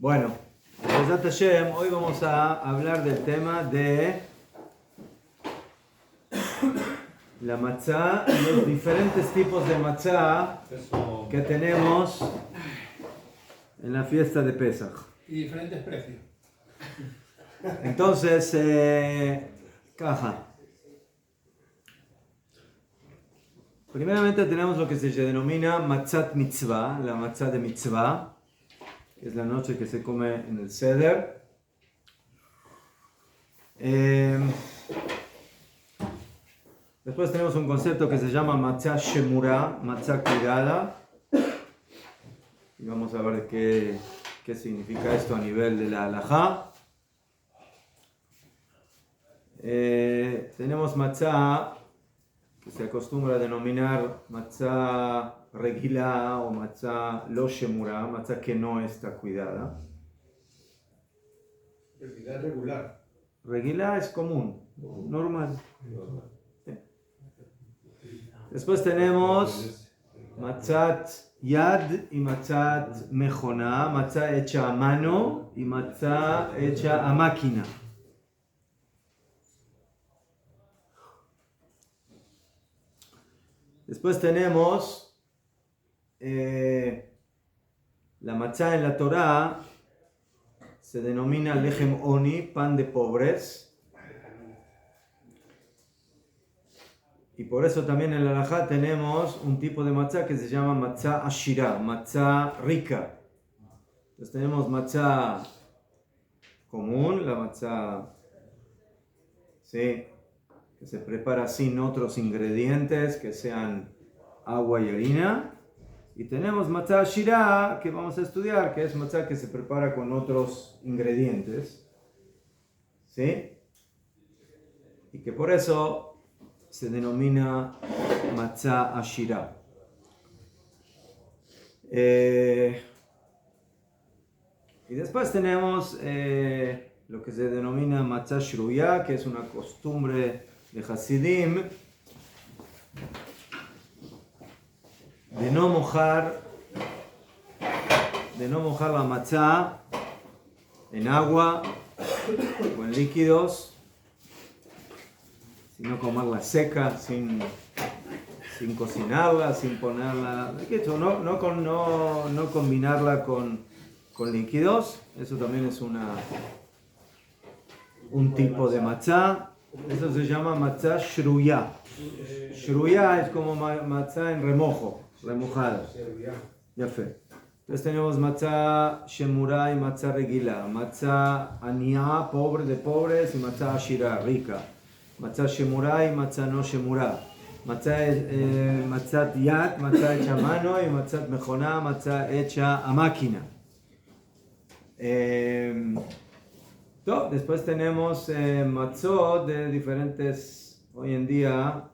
Bueno, Bezat Hashem, hoy vamos a hablar del tema de la matzá y los diferentes tipos de matzá que tenemos en la fiesta de Pesach. Y diferentes precios. Entonces, caja. Primeramente tenemos lo que se denomina matzat mitzvah, la matzá de mitzvah, que es la noche que se come en el Seder. Después tenemos un concepto que se llama matzá shemura, matzá cuidada. Y vamos a ver qué significa esto a nivel de la halajá. Tenemos matzá que se acostumbra a denominar matzá regilá o matzá lo shemura, matzá que no está cuidada. Regilá regular. Regilá es común, normal. Después tenemos matzat yad y matzat mejoná, matzá hecha a mano y matzá hecha a máquina. Después tenemos la matzá en la Torá, se denomina lechem oni, pan de pobres. Y por eso también en la halajá tenemos un tipo de matzá que se llama matzá ashirá, matzá rica. Entonces tenemos matzá común, la matzá, ¿sí?, que se prepara sin otros ingredientes que sean agua y harina. Y tenemos matzá shirá, que vamos a estudiar, que es matzá que se prepara con otros ingredientes, ¿sí? Y que por eso se denomina matzá ashirá. Y después tenemos lo que se denomina matzá shruyá, que es una costumbre de Hasidim de no mojar la matzá en agua o en líquidos, sino comerla seca, sin cocinarla, sin ponerla, no combinarla con líquidos. Eso también es un tipo de matzá. Eso se llama matzá shruyá. Shruyá es como matzá en remojo, remojada. Ya fe. Entonces tenemos matzá shemura y matzá regila, matzá aniá, pobre de pobres, y matzá ashirá, rica. Matzá shemura y matzá no shemura. Matzat yad, matzá hecha a mano, y matzat mejoná, matzá hecha a máquina. Después tenemos matzot de diferentes, hoy en día,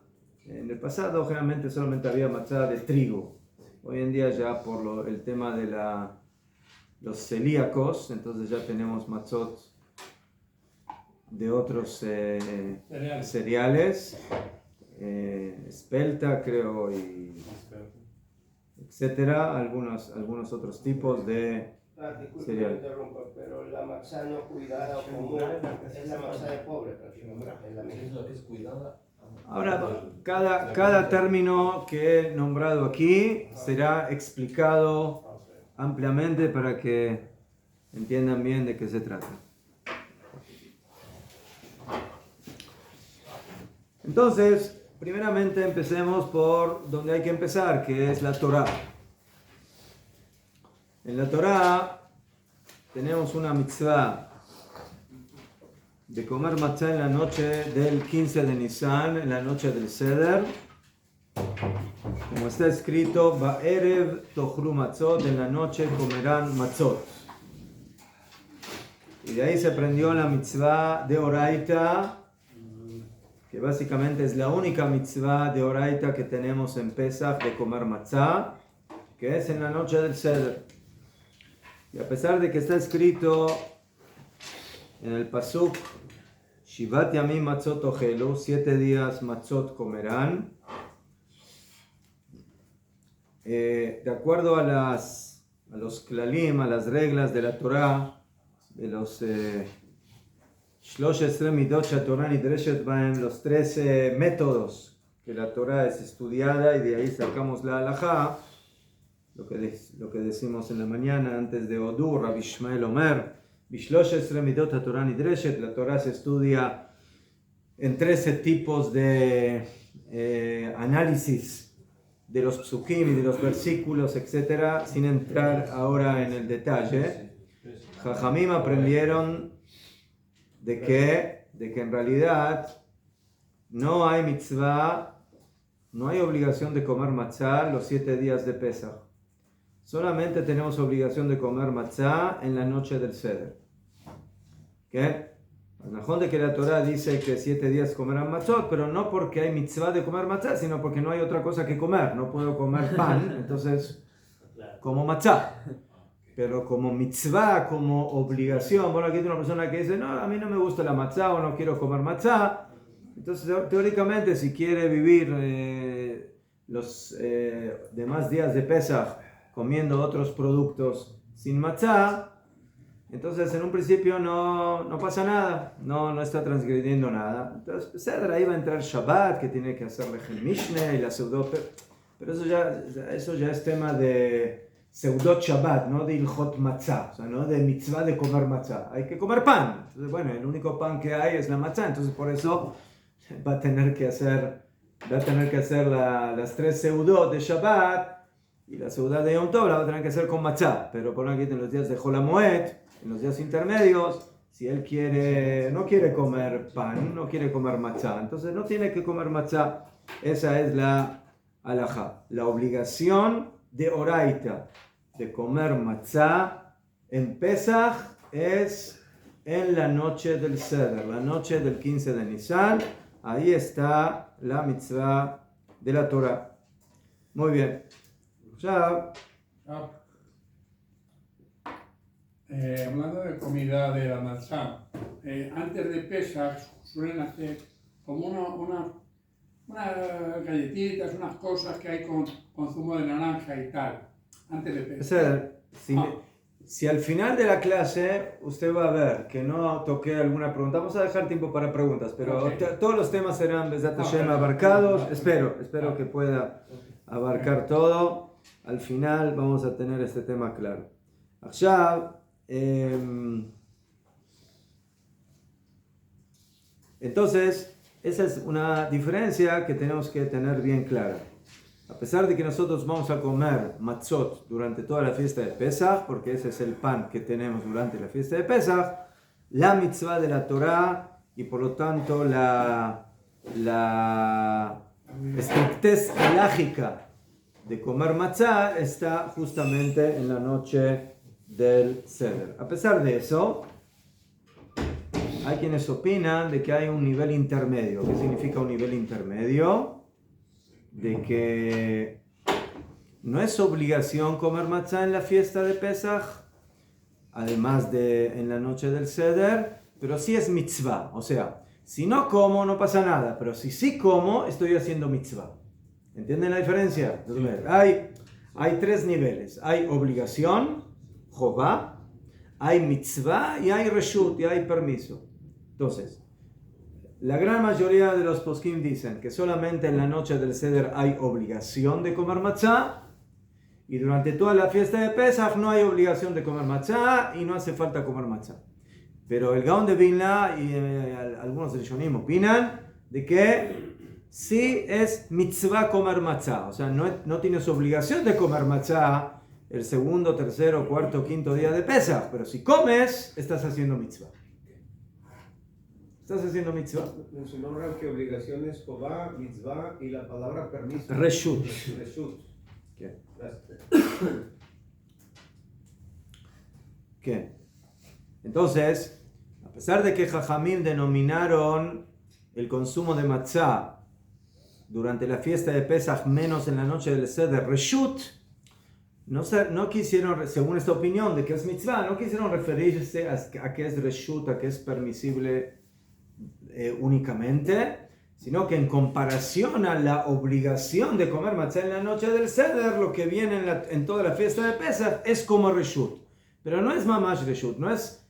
en el pasado generalmente solamente había matzá de trigo. Hoy en día ya por el tema de los celíacos, entonces ya tenemos matzot de otros cereales, espelta creo, y etcétera, algunos otros tipos de cereal. Pero la matzá no cuidada o común es la matzá de pobre, es lo que es cuidada. Ahora, cada término que he nombrado aquí será explicado ampliamente para que entiendan bien de qué se trata. Entonces, primeramente empecemos por donde hay que empezar, que es la Torá. En la Torá tenemos una mitzvah de comer matzá en la noche del 15 de Nisan, en la noche del Seder. Como está escrito, Ba'erev tochru matzot, en la noche comerán matzot. Y de ahí se aprendió la mitzvah de Oraita, que básicamente es la única mitzvah de Oraita que tenemos en Pesach de comer matzá, que es en la noche del Seder. Y a pesar de que está escrito en el pasuk, Shivat yamim matzot ochelu, 7 días matzot comerán, de acuerdo a las a los klalim, a las reglas de la Torah, de los 13 midot Torah nidreshet bahem, los 13 métodos que la Torah es estudiada y de ahí sacamos la halajá, lo que decimos en la mañana antes de Odur, Rabbi Ishmael Omer, Bishlosh midot Torah nidreshet, la Torah se estudia en 13 tipos de análisis de los psukim y de los versículos, etc., sin entrar ahora en el detalle. Jajamim aprendieron de que en realidad no hay mitzvah, no hay obligación de comer matzah los 7 días de Pesach. Solamente tenemos obligación de comer matzah en la noche del Seder. ¿Qué? El najón de que la Torah dice que 7 días comerán matzot, pero no porque hay mitzvah de comer matzah, sino porque no hay otra cosa que comer. No puedo comer pan, entonces como matzah. Pero como mitzvah, como obligación, bueno, aquí hay una persona que dice, no, a mí no me gusta la matzah o no quiero comer matzah. Entonces, teóricamente, si quiere vivir los demás días de Pesach comiendo otros productos sin matzah, entonces en un principio no pasa nada, no está transgrediendo nada. Entonces, Seder, ahí va a entrar Shabbat, que tiene que hacer Lechem Mishneh y la Seudot, pero eso ya es tema de Seudot Shabbat, no de Ilhot Matzah, o sea, no de mitzvah de comer matzah. Hay que comer pan. Entonces, bueno, el único pan que hay es la matzah, entonces por eso va a tener que hacer las 3 Seudot de Shabbat y la Seudot de Yom Tov la va a tener que hacer con matzah, pero por aquí en los días de Chol HaMoed, en los días intermedios, si él no quiere comer pan, no quiere comer matzah, entonces no tiene que comer matzah. Esa es la halajá. La obligación de Oraita de comer matzah en Pesach es en la noche del Seder, la noche del 15 de Nisan. Ahí está la mitzvah de la Torah. Muy bien. Ya. Hablando de comida de la matzah, antes de Pesach suelen hacer como unas galletitas, unas cosas que hay con zumo de naranja y tal, antes de Pesach. Si al final de la clase usted va a ver que no toqué alguna pregunta, vamos a dejar tiempo para preguntas, pero todos los temas serán Bezat Hashem abarcados. Espero que pueda abarcar todo. Al final vamos a tener este tema claro. Ahora, entonces, esa es una diferencia que tenemos que tener bien clara. A pesar de que nosotros vamos a comer matzot durante toda la fiesta de Pesach, porque ese es el pan que tenemos durante la fiesta de Pesach, la mitzvah de la Torah y por lo tanto la estrictez halájica de comer matzah está justamente en la noche del Seder. A pesar de eso, hay quienes opinan de que hay un nivel intermedio. ¿Qué significa un nivel intermedio? De que no es obligación comer matzah en la fiesta de Pesach, además de en la noche del Seder, pero sí es mitzvah. O sea, si no como no pasa nada, pero si sí como estoy haciendo mitzvah. ¿Entienden la diferencia? Hay 3 niveles. Hay obligación, Jová, hay mitzvah y hay reshut, y hay permiso. Entonces, la gran mayoría de los poskim dicen que solamente en la noche del Seder hay obligación de comer matzah y durante toda la fiesta de Pesach no hay obligación de comer matzah y no hace falta comer matzah. Pero el Gaón de Vilna y algunos rishonim opinan de que sí es mitzvah comer matzah, o sea, no tienes obligación de comer matzah el segundo, tercero, cuarto, quinto día de Pesach, pero si comes, estás haciendo mitzvah. ¿Estás haciendo mitzvah? En su nombre, que obligación es Jobá, mitzvah y la palabra permiso. Reshut. ¿Qué? ¿Qué? Entonces, a pesar de que Jajamim denominaron el consumo de matzah durante la fiesta de Pesach menos en la noche del Seder Reshut, no quisieron, según esta opinión de que es mitzvah, no quisieron referirse a que es Reshut, a que es permisible únicamente, sino que en comparación a la obligación de comer matzah en la noche del Seder, lo que viene en toda la fiesta de Pesach es como reshut. Pero no es mamash reshut, no es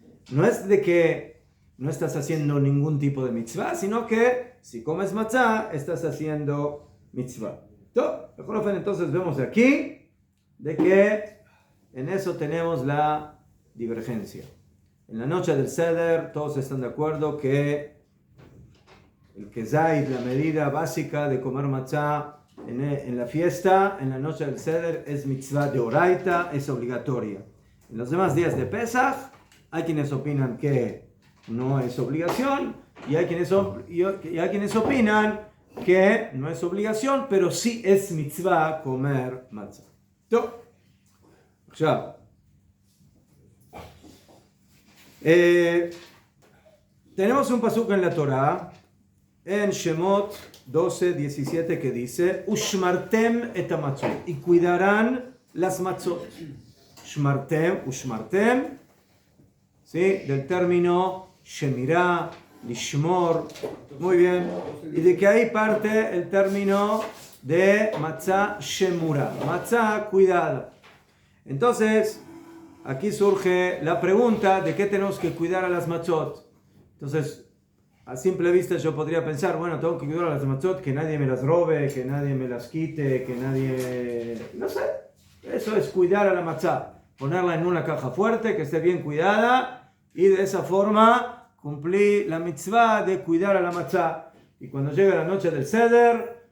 de que no estás haciendo ningún tipo de mitzvah, sino que si comes matzah, estás haciendo mitzvah. Entonces vemos aquí de que en eso tenemos la divergencia. En la noche del Seder, todos están de acuerdo que el kezait, la medida básica de comer matzah en la fiesta, en la noche del Seder, es mitzvah de oraita, es obligatoria. En los demás días de Pesach, hay quienes opinan que no es obligación, y hay quienes opinan que no es obligación, pero sí es mitzvah comer matzah. Ya. Tenemos un pasuk en la Torah, en Shemot 12:17, que dice: Ushmartem et hamatzot, y cuidarán las matzot. Ushmartem, ¿sí? Del término shemirá, lishmor, muy bien, y de que ahí parte el término de matzah shemura, matzah cuidada. Entonces, aquí surge la pregunta de qué tenemos que cuidar a las matzot. Entonces, a simple vista yo podría pensar, bueno, tengo que cuidar a las matzot, que nadie me las robe, que nadie me las quite, que nadie... No sé, eso es cuidar a la matzah. Ponerla en una caja fuerte, que esté bien cuidada, y de esa forma cumplir la mitzvah de cuidar a la matzah. Y cuando llega la noche del Seder,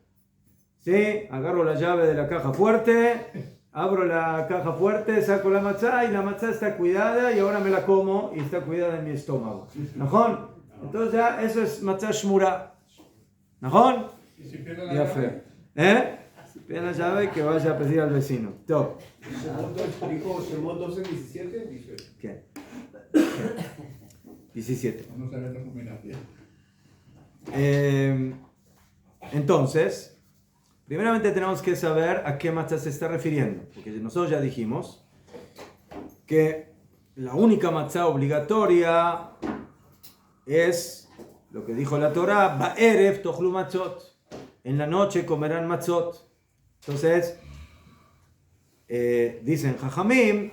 ¿sí? Agarro la llave de la caja fuerte, abro la caja fuerte, saco la matzah, y la matzah está cuidada, y ahora me la como, y está cuidada en mi estómago. ¿Najón? Entonces ya eso es matzah shmura. ¿Najón? ¿Y si pierde la Ya llave? fue. Si pierde la llave, que vaya a pedir al vecino. Top. Dijo Shemot 12:17, dice. ¿Qué? 17. No se ve la combinación. Entonces, primeramente tenemos que saber a qué matzah se está refiriendo, porque nosotros ya dijimos que la única matzah obligatoria es lo que dijo la Torah: Ba'erev tochlu matzot, en la noche comerán matzot. Entonces, dicen Jajamim,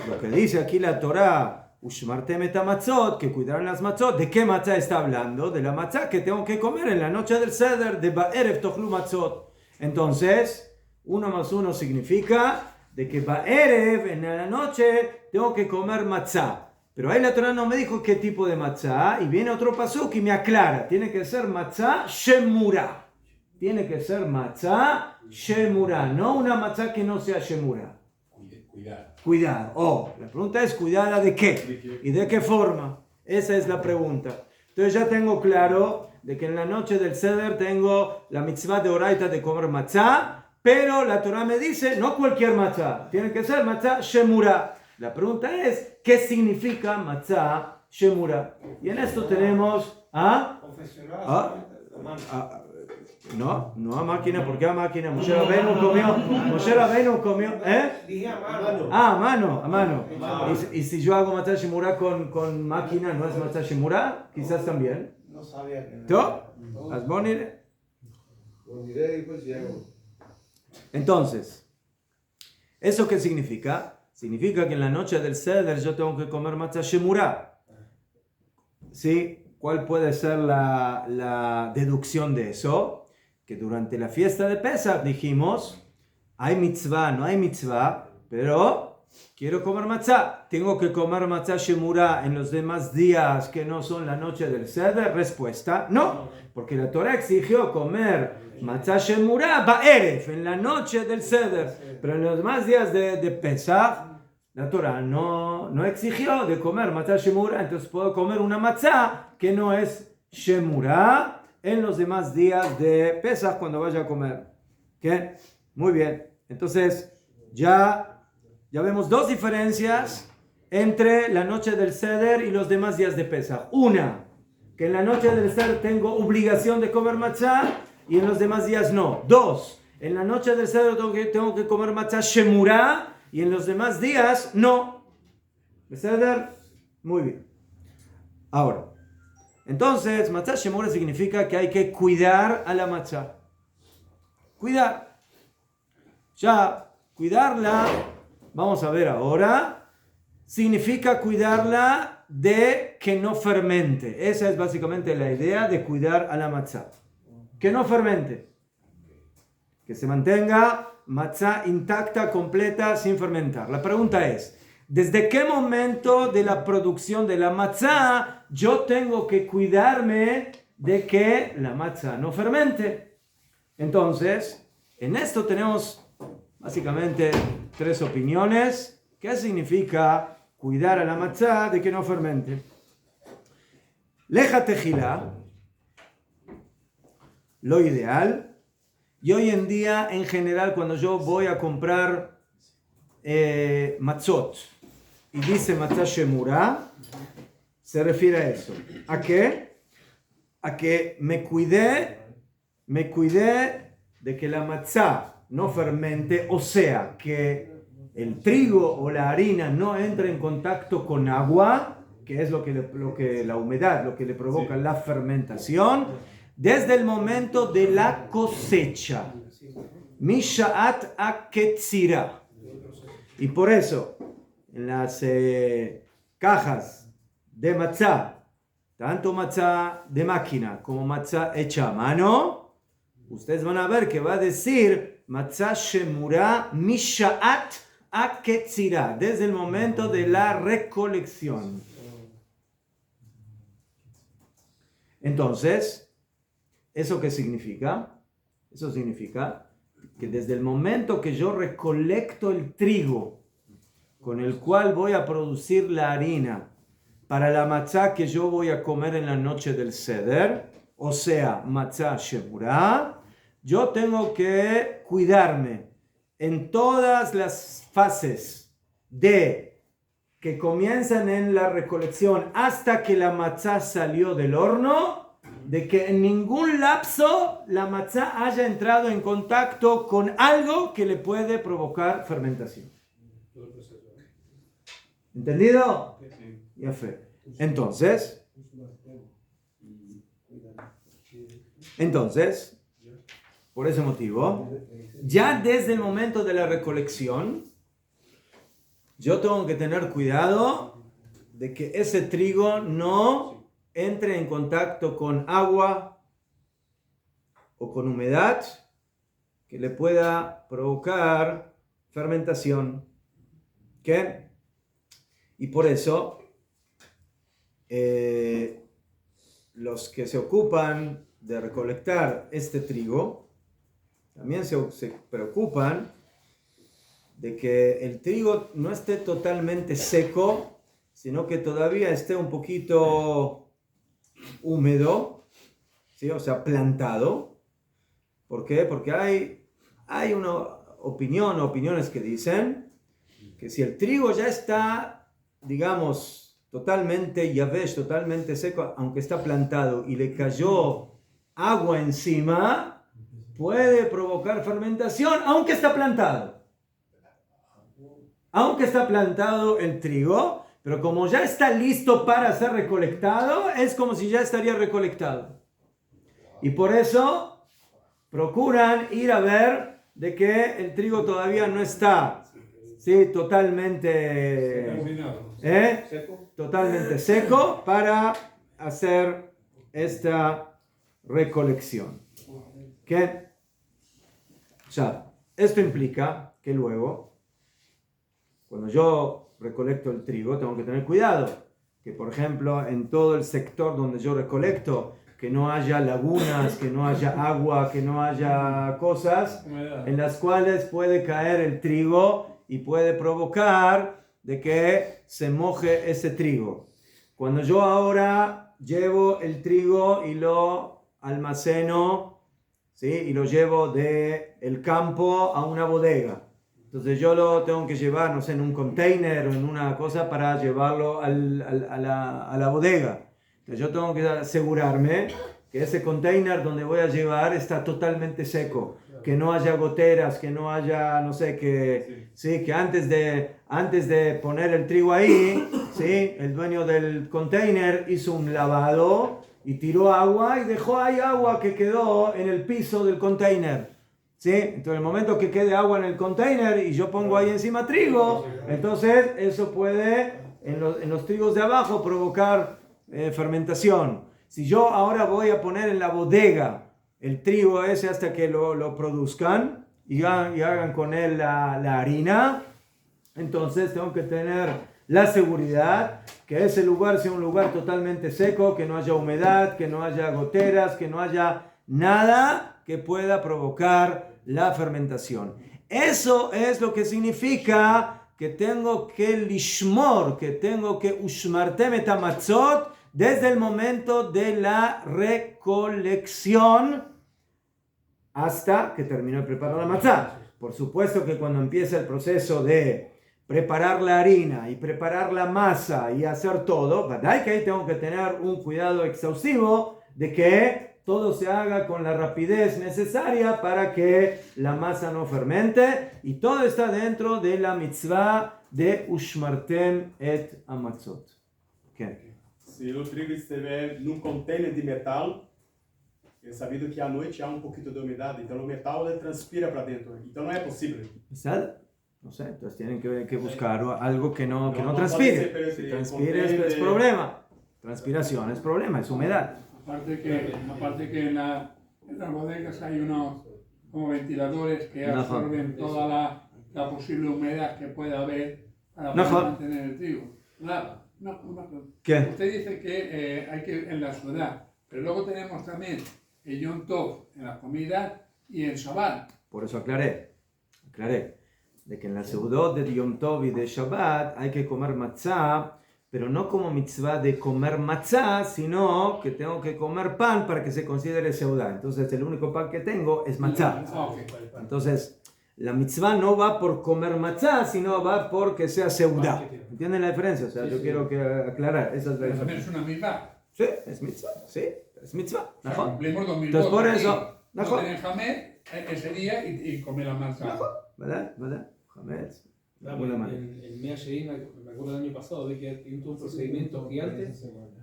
lo que dice aquí la Torah, Ushmartem et hamatzot, que cuidarán las matzot. ¿De qué matzah está hablando? De la matzah que tengo que comer en la noche del Seder, de Ba'erev tochlu matzot. Entonces, 1 más 1 significa de que Ba'erev, en la noche, tengo que comer matzah. Pero ahí la Torah no me dijo qué tipo de matzah, y viene otro pasuk y me aclara, tiene que ser matzah shemura. Tiene que ser matzah shemura, no una matzah que no sea shemura. Cuidar. La pregunta es, ¿cuidada de qué? ¿Y de qué forma? Esa es la pregunta. Entonces ya tengo claro de que en la noche del Seder tengo la mitzvah de oraita de comer matzah, pero la Torah me dice, no cualquier matzah, tiene que ser matzah shemura. La pregunta es, ¿qué significa matzah shemura? Y en esto tenemos no a máquina, ¿por qué a máquina? Moshe Rabbeinu comió, Dije a mano. A mano. Y si yo hago matzah shemura con máquina, ¿no es matzah shemura? Quizás también. No sabía que ¿Tú? ¿Asbonir? Entonces, ¿eso qué significa? Significa que en la noche del Seder yo tengo que comer matzah shemura. ¿Sí? ¿Cuál puede ser la deducción de eso? Que durante la fiesta de Pesach dijimos, hay mitzvah, no hay mitzvah, pero quiero comer matzah. ¿Tengo que comer matzah shemura en los demás días que no son la noche del Seder? Respuesta, no. Porque la Torah exigió comer matzah shemura ba'erev, en la noche del Seder. Pero en los demás días de Pesach, la Torah no exigió de comer matzah shemura, entonces puedo comer una matzah que no es shemura en los demás días de Pesach cuando vaya a comer. ¿Qué? Muy bien. Entonces, ya vemos dos diferencias entre la noche del Seder y los demás días de Pesach. Una, que en la noche del Seder tengo obligación de comer matzah y en los demás días no. Dos, en la noche del Seder tengo que comer matzah shemura y en los demás días no. ¿Seder? Muy bien. Ahora, Entonces, matzah shemura significa que hay que cuidar a la matzah. Cuidar. Ya, cuidarla, vamos a ver ahora, significa cuidarla de que no fermente. Esa es básicamente la idea de cuidar a la matzah. Que no fermente. Que se mantenga matzah intacta, completa, sin fermentar. La pregunta es, ¿desde qué momento de la producción de la matzah yo tengo que cuidarme de que la matzah no fermente? Entonces, en esto tenemos básicamente 3 opiniones. ¿Qué significa cuidar a la matzah de que no fermente? Leja tejilá, lo ideal. Y hoy en día, en general, cuando yo voy a comprar matzot y dice matzah shemura, se refiere a eso. ¿A qué? A que me cuidé de que la matzah no fermente, o sea, que el trigo o la harina no entre en contacto con agua, que es lo que la humedad, lo que le provoca la fermentación, desde el momento de la cosecha. Misha'at aketzira. Y por eso, en las cajas de matzah, tanto matzah de máquina como matzah hecha a mano, ustedes van a ver que va a decir matzah shemura misha'at aketzira, desde el momento de la recolección. Entonces, ¿eso qué significa? Eso significa que desde el momento que yo recolecto el trigo con el cual voy a producir la harina para la matzah que yo voy a comer en la noche del Seder, o sea, matzah shemura, yo tengo que cuidarme en todas las fases de que comienzan en la recolección hasta que la matzah salió del horno, de que en ningún lapso la matzah haya entrado en contacto con algo que le puede provocar fermentación. ¿Entendido? Ya fue. Entonces, por ese motivo, ya desde el momento de la recolección, yo tengo que tener cuidado de que ese trigo no entre en contacto con agua o con humedad que le pueda provocar fermentación. ¿Qué? Y por eso, los que se ocupan de recolectar este trigo, también se preocupan de que el trigo no esté totalmente seco, sino que todavía esté un poquito húmedo, ¿sí? O sea, plantado. ¿Por qué? Porque hay una opiniones que dicen que si el trigo ya está, digamos, totalmente yavesh, totalmente seco, aunque está plantado y le cayó agua encima, puede provocar fermentación, aunque está plantado. Aunque está plantado el trigo, pero como ya está listo para ser recolectado, es como si ya estaría recolectado. Y por eso procuran ir a ver de que el trigo todavía no está, ¿sí? Totalmente seco para hacer esta recolección. ¿Qué? O sea, esto implica que luego, cuando yo recolecto el trigo, tengo que tener cuidado que, por ejemplo, en todo el sector donde yo recolecto, que no haya lagunas, que no haya agua, que no haya cosas en las cuales puede caer el trigo y puede provocar de que se moje ese trigo. Cuando yo ahora llevo el trigo y lo almaceno, ¿sí? Y lo llevo del campo a una bodega, entonces yo lo tengo que llevar, no sé, en un container o en una cosa para llevarlo a la bodega. Entonces yo tengo que asegurarme que ese container donde voy a llevar está totalmente seco, que no haya goteras, que no haya, no sé, que antes de poner el trigo ahí, ¿sí? El dueño del container hizo un lavado y tiró agua y dejó ahí agua que quedó en el piso del container. ¿Sí? Entonces, en el momento que quede agua en el container y yo pongo ahí encima trigo, entonces eso puede en los trigos de abajo provocar fermentación. Si yo ahora voy a poner en la bodega el trigo ese hasta que lo produzcan y hagan con él la harina, entonces tengo que tener la seguridad que ese lugar sea un lugar totalmente seco, que no haya humedad, que no haya goteras, que no haya nada que pueda provocar la fermentación. Eso es lo que significa que tengo que lishmor, que tengo que ushmartem et hamatzot desde el momento de la recolección hasta que termino de preparar la matzá. Por supuesto que cuando empieza el proceso de preparar la harina y preparar la masa y hacer todo, ¿verdad? Que ahí tengo que tener un cuidado exhaustivo de que todo se haga con la rapidez necesaria para que la masa no fermente, y todo está dentro de la mitzvah de Ushmartem et Hamatzot. Okay. Se o trigo estiver num container de metal, é sabido que à noite há pouquinho de umidade, então o metal transpira para dentro, então não é possível. ¿Verdad? No sé, entonces tienen que buscar algo que no transpire. Si transpire es problema. Transpiración es problema, es humedad. Aparte que en las bodegas hay unos como ventiladores que absorben toda la posible humedad que pueda haber para poder mantener el trigo. Claro, ¿Qué? Usted dice que hay que en la ciudad, pero luego tenemos también el Yom Tov en la comida y el Shabbat. Por eso aclaré de que en la seudot de Yom Tov y de Shabbat hay que comer matzá, pero no como mitzvah de comer matzá, sino que tengo que comer pan para que se considere seudá. Entonces el único pan que tengo es matzá. Entonces la mitzvah no va por comer matzá, sino va por que sea seudá. ¿Entienden la diferencia? O sea, yo quiero aclarar. Esa es la diferencia. También es una mitzvah. Sí, es mitzvah. Sí, es mitzvah. Cumplimos 2002. Entonces por eso... No tener jamé ese día y comer la matzá. ¿Verdad? Hametz. En Mea Sherim, me acuerdo del año pasado, vi que hay un procedimiento gigante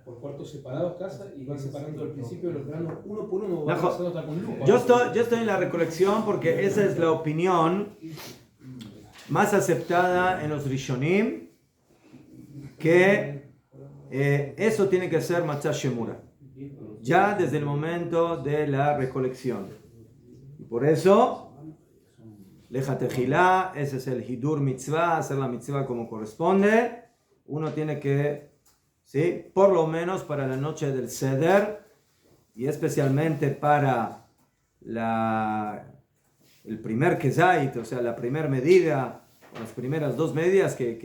por cuartos separados, casa, y van separando al principio los granos uno por uno. Con lupa. Yo estoy en la recolección porque esa es la opinión más aceptada en los Rishonim, que eso tiene que ser Matzah Shemura, ya desde el momento de la recolección. Y por eso Leja Tejilá, ese es el Hidur Mitzvah, hacer la mitzvah como corresponde. Uno tiene que, ¿sí? Por lo menos para la noche del Seder, y especialmente para el primer Kezait, o sea, la primera medida, las primeras dos medidas que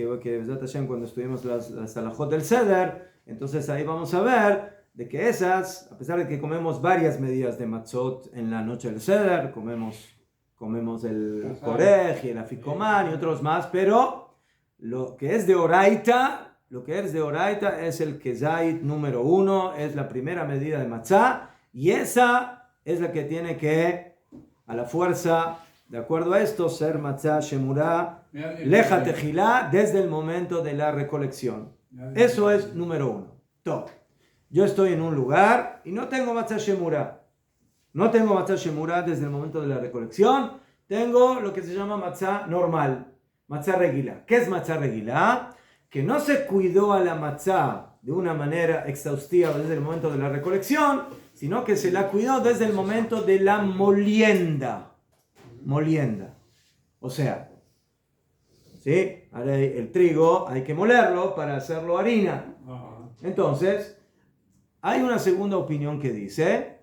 cuando estuvimos las halajot del Seder, entonces ahí vamos a ver de que esas, a pesar de que comemos varias medidas de matzot en la noche del Seder, comemos el Korej y el Afikoman y otros más, pero lo que es de Oraita es el Kezait número 1, es la primera medida de matzá, y esa es la que tiene que, a la fuerza, de acuerdo a esto, ser matzá shemurá, leja tejilá, desde el momento de la recolección. Eso es número 1. Top. Yo estoy en un lugar y no tengo matzá shemurá. No tengo matzá shemurá desde el momento de la recolección. Tengo lo que se llama matzá normal, matzá regilá. ¿Qué es matzá regilá? Que no se cuidó a la matzá de una manera exhaustiva desde el momento de la recolección, sino que se la cuidó desde el momento de la molienda. O sea, ¿sí? El trigo hay que molerlo para hacerlo harina. Entonces, hay una segunda opinión que dice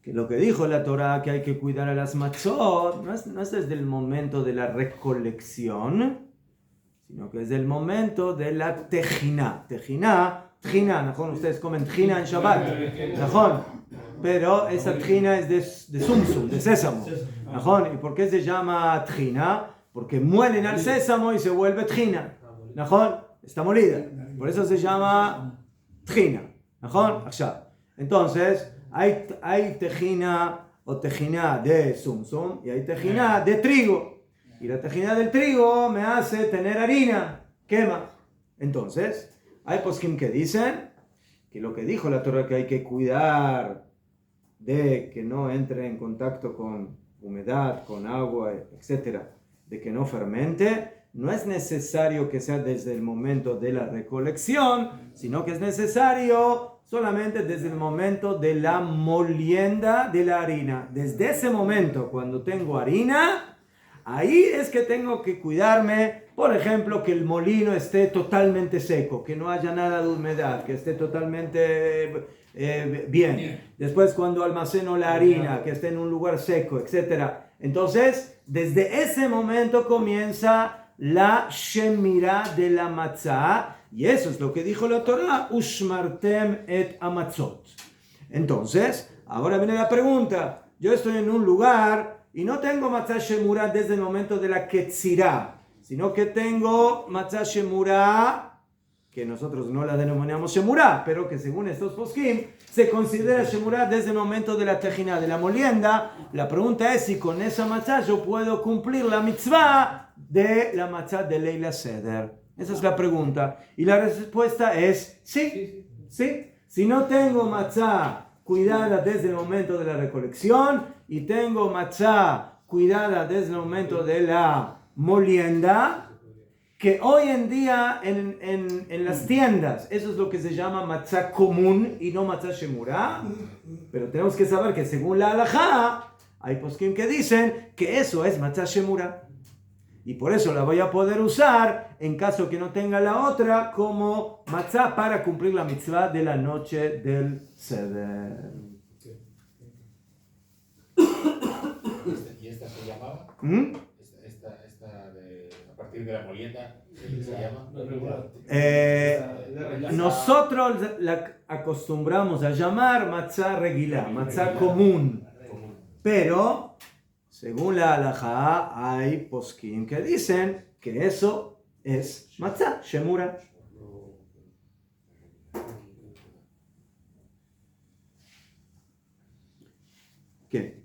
que lo que dijo la Torá, que hay que cuidar a las matzot, no es desde el momento de la recolección, sino que es del momento de la tejiná. Tejiná, ¿no? Ustedes comen tejiná en Shabbat, ¿no? Pero esa tejiná es de sumsum, de sésamo, ¿no? ¿Y por qué se llama tejiná? Porque muelen al sésamo y se vuelve tejiná, ¿no? Está molida, por eso se llama tejiná, ¿no? Entonces, hay tejiná o tejiná de sumsum y hay tejiná de trigo. Y la tejiná del trigo me hace tener harina, quema. Entonces, hay poskim que dicen que lo que dijo la Torah que hay que cuidar de que no entre en contacto con humedad, con agua, etcétera, de que no fermente, no es necesario que sea desde el momento de la recolección, sino que es necesario solamente desde el momento de la molienda de la harina. Desde ese momento, cuando tengo harina, ahí es que tengo que cuidarme, por ejemplo, que el molino esté totalmente seco, que no haya nada de humedad, que esté totalmente bien. Después, cuando almaceno la harina, que esté en un lugar seco, etc. Entonces, desde ese momento comienza la shemirá de la matzah, y eso es lo que dijo la Torah, ushmartem et amatzot. Entonces, ahora viene la pregunta, yo estoy en un lugar y no tengo matzah shemurá desde el momento de la ketzirá, sino que tengo matzah shemurá, que nosotros no la denominamos shemurá, pero que según estos poskim se considera shemurá desde el momento de la tejiná, de la molienda. La pregunta es si con esa matzah yo puedo cumplir la mitzvah de la matzah de Leila Seder. Esa es la pregunta. Y la respuesta es sí. Si no tengo matzah cuidada desde el momento de la recolección y tengo matzah cuidada desde el momento de la molienda, que hoy en día en las tiendas, eso es lo que se llama matzah común y no matzah shemurá, pero tenemos que saber que según la halajá, hay poskim que dicen que eso es matzah shemurá. Y por eso la voy a poder usar en caso que no tenga la otra como matzah para cumplir la mitzvah de la noche del Seder. ¿Y esta se llamaba? ¿Mm? Esta de, a partir de la molienda, ¿se llama? Nosotros la acostumbramos a llamar matzah regilá, matzah común. Pero, según la halajá, hay poskim que dicen que eso es matzah shemura. ¿Qué?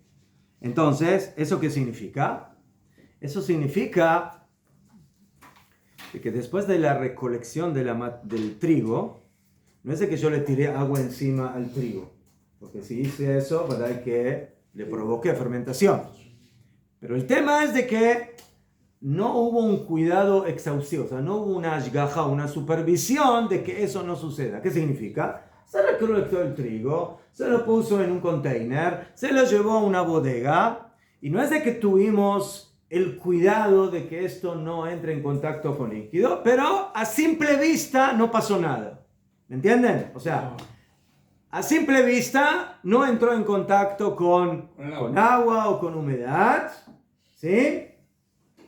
Entonces, ¿eso qué significa? Eso significa que después de la recolección del trigo, no es de que yo le tiré agua encima al trigo, porque si hice eso, verdad que le provoqué fermentación. Pero el tema es de que no hubo un cuidado exhaustivo, o sea, no hubo una ashgaha, una supervisión de que eso no suceda. ¿Qué significa? Se recolectó el trigo, se lo puso en un container, se lo llevó a una bodega, y no es de que tuvimos el cuidado de que esto no entre en contacto con líquido, pero a simple vista no pasó nada. ¿Me entienden? O sea, a simple vista no entró en contacto con agua o con humedad, ¿sí?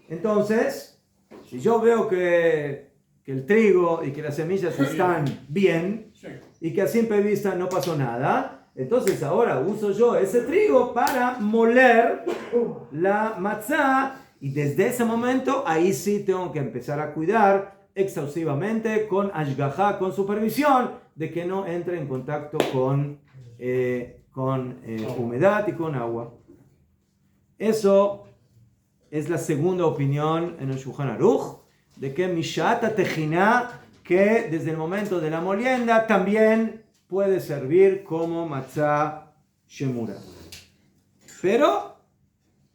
Entonces, si yo veo que el trigo y que las semillas están bien y que a simple vista no pasó nada, entonces ahora uso yo ese trigo para moler la matzah, y desde ese momento ahí sí tengo que empezar a cuidar exhaustivamente con ashgaha, con supervisión, de que no entre en contacto con humedad y con agua. Eso es la segunda opinión en el Shulchan Aruch, de que Mishat Tejiná, que desde el momento de la molienda también puede servir como matzah shemura. Pero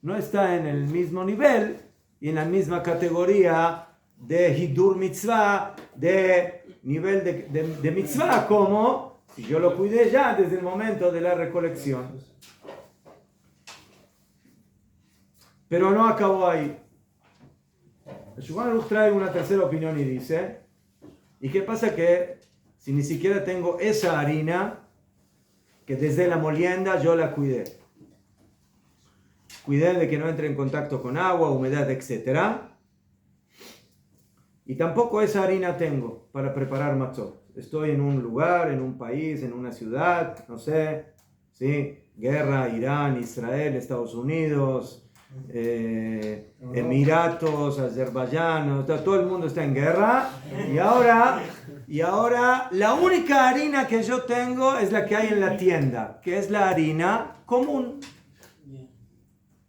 no está en el mismo nivel y en la misma categoría de hidur mitzvah, de nivel de mitzvah, como si yo lo cuidé ya desde el momento de la recolección. Pero no acabó ahí. El Shulchan Aruch trae una tercera opinión y dice, ¿y qué pasa que si ni siquiera tengo esa harina que desde la molienda yo la cuidé? Cuidé de que no entre en contacto con agua, humedad, etc. Y tampoco esa harina tengo para preparar matzot. Estoy en un lugar, en un país, en una ciudad, no sé, ¿sí? Guerra, Irán, Israel, Estados Unidos, Emiratos, Azerbaiyán, todo el mundo está en guerra. Y ahora la única harina que yo tengo es la que hay en la tienda, que es la harina común.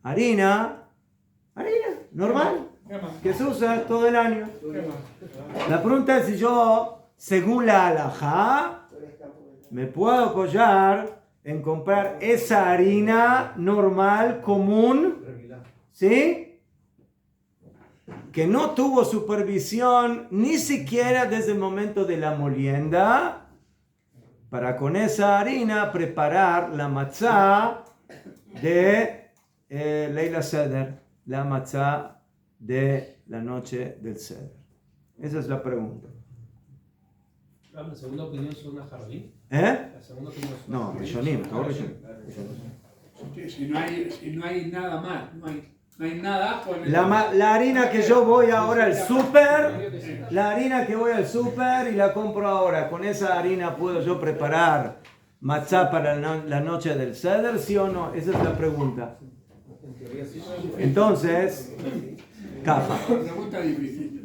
Harina normal, que se usa todo el año. La pregunta es si yo, según la halajá, me puedo apoyar en comprar esa harina normal, común, ¿sí? Que no tuvo supervisión ni siquiera desde el momento de la molienda, para con esa harina preparar la matzá de Leila Seder, la matzá de la noche del Seder. Esa es la pregunta. ¿La segunda opinión son una jardín? ¿Eh? La segunda opinión son No, Rishonim, todo Rishonim. Si no hay nada más, no hay nada, pues La harina que yo voy ahora al súper, la harina que voy al súper y la compro ahora, ¿con esa harina puedo yo preparar matzá para la noche del Seder, sí o no? Esa es la pregunta. Entonces, caja. pregunta difícil.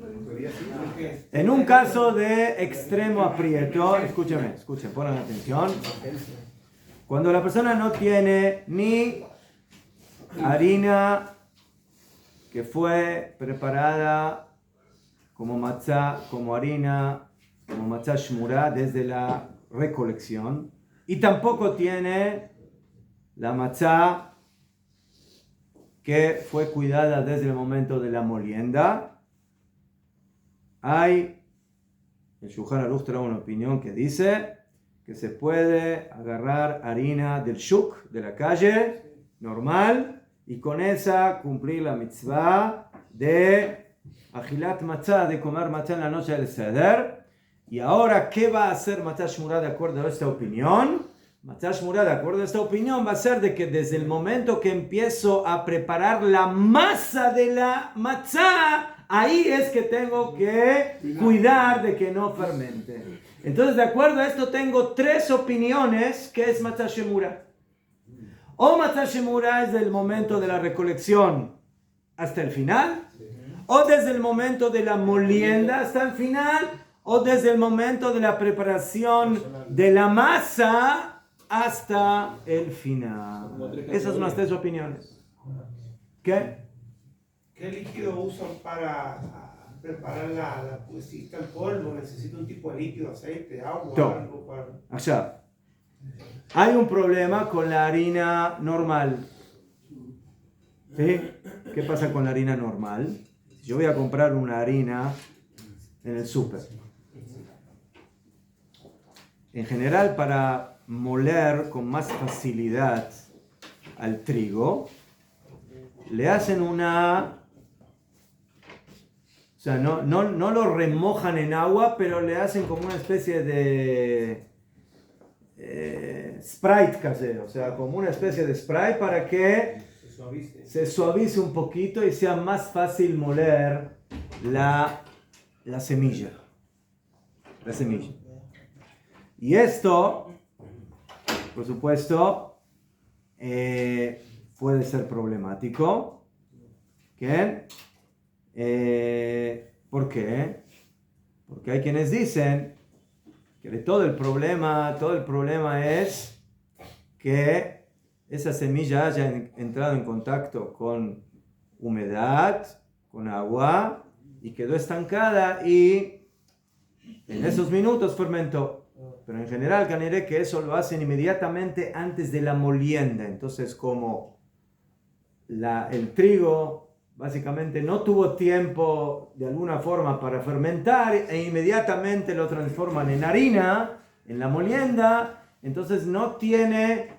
En un caso de extremo aprieto, escuchen, pongan atención. Cuando la persona no tiene ni harina que fue preparada como matzá, como harina, como matzá shmurá desde la recolección, y tampoco tiene la matzá que fue cuidada desde el momento de la molienda, hay, el Shulchan Aruch trae una opinión que dice que se puede agarrar harina del shuk, de la calle, normal, y con esa cumplir la mitzvah de ajilat matzah, de comer matzah en la noche del Seder. Y ahora, ¿qué va a hacer matzah shmurá de acuerdo a esta opinión? Matzah shmurá de acuerdo a esta opinión va a ser de que desde el momento que empiezo a preparar la masa de la matzah, ahí es que tengo que cuidar de que no fermente. Entonces, de acuerdo a esto, tengo tres opiniones que es matzah shemura. O matzah shemura es del momento de la recolección hasta el final, o desde el momento de la molienda hasta el final, o desde el momento de la preparación de la masa hasta el final. Esas son las tres opiniones. ¿Qué? ¿Qué líquido usan para preparar pues si está el polvo? ¿Necesita un tipo de líquido, aceite, agua, algo para...? Allá. Hay un problema con la harina normal. ¿Sí? ¿Qué pasa con la harina normal? Si yo voy a comprar una harina en el súper, en general para moler con más facilidad al trigo, le hacen una... O sea, no lo remojan en agua, pero le hacen como una especie de Sprite casero. O sea, como una especie de Sprite para que se suavice un poquito y sea más fácil moler la semilla. La semilla. Y esto, por supuesto, puede ser problemático. ¿Qué? ¿Por qué? Porque hay quienes dicen que todo el problema es que esa semilla haya entrado en contacto con humedad, con agua, y quedó estancada y en esos minutos fermentó. Pero en general, caniré que eso lo hacen inmediatamente antes de la molienda. Entonces, como el trigo básicamente no tuvo tiempo de alguna forma para fermentar e inmediatamente lo transforman en harina, en la molienda, entonces no tiene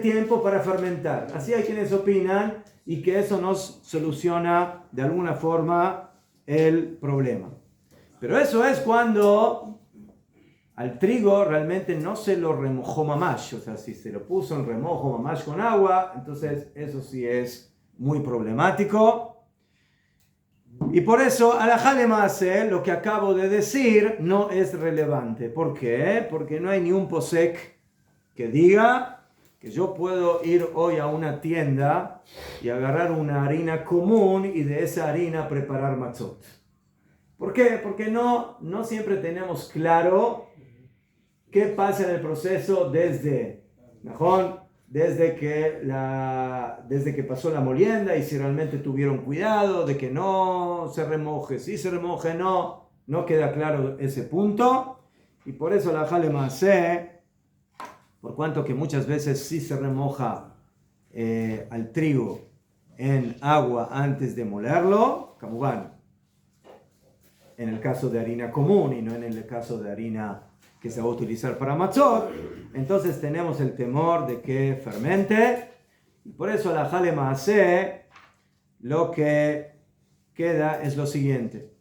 tiempo para fermentar. Así hay quienes opinan y que eso nos soluciona de alguna forma el problema. Pero eso es cuando al trigo realmente no se lo remojó mamash, o sea, si se lo puso en remojo mamash con agua, entonces eso sí es muy problemático. Y por eso, alajá de maaseh, lo que acabo de decir no es relevante. ¿Por qué? Porque no hay ni un posek que diga que yo puedo ir hoy a una tienda y agarrar una harina común y de esa harina preparar matzot. ¿Por qué? Porque no siempre tenemos claro qué pasa en el proceso desde que pasó la molienda y si realmente tuvieron cuidado de que no se remoje, si se remoje no queda claro ese punto, y por eso la Jale Maaseh por cuanto que muchas veces sí se remoja al trigo en agua antes de molerlo, kamubán, en el caso de harina común y no en el caso de harina que se va a utilizar para matzot, entonces tenemos el temor de que fermente, y por eso la jale maaseh, lo que queda es lo siguiente.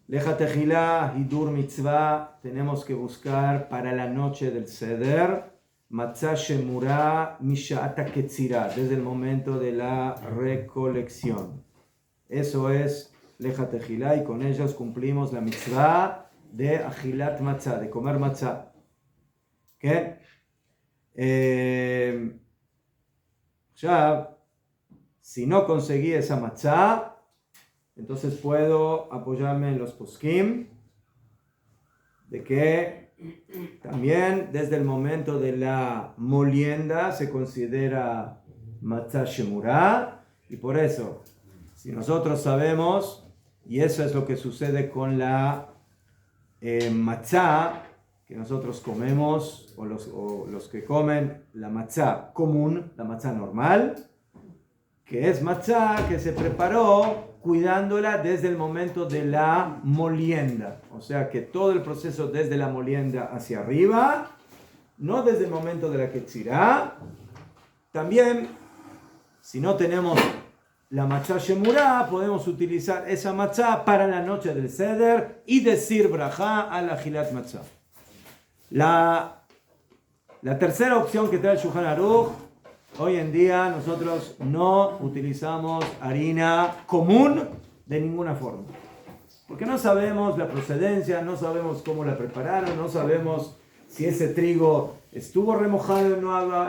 Leja tejilá, hidur mitzvah, tenemos que buscar para la noche del seder, matzah shemurah misha'ata ketzirah, desde el momento de la recolección. Eso es leja tejilá, y con ellos cumplimos la mitzvah de ajilat matzah, de comer matzah. ¿Qué? Ya, si no conseguí esa matzah, entonces puedo apoyarme en los poskim de que también desde el momento de la molienda se considera matzah shemurah, y por eso, si nosotros sabemos, y eso es lo que sucede con la matzah que nosotros comemos, o los que comen la matzah común, la matzah normal, que es matzah que se preparó cuidándola desde el momento de la molienda. O sea que todo el proceso desde la molienda hacia arriba, no desde el momento de la ketzirá. También, si no tenemos la matzah shemurah, podemos utilizar esa matzah para la noche del seder y decir brajá a la ajilat matzah. La tercera opción que trae el Shulchan Aruch: hoy en día nosotros no utilizamos harina común de ninguna forma, porque no sabemos la procedencia, no sabemos cómo la prepararon, no sabemos si ese trigo estuvo remojado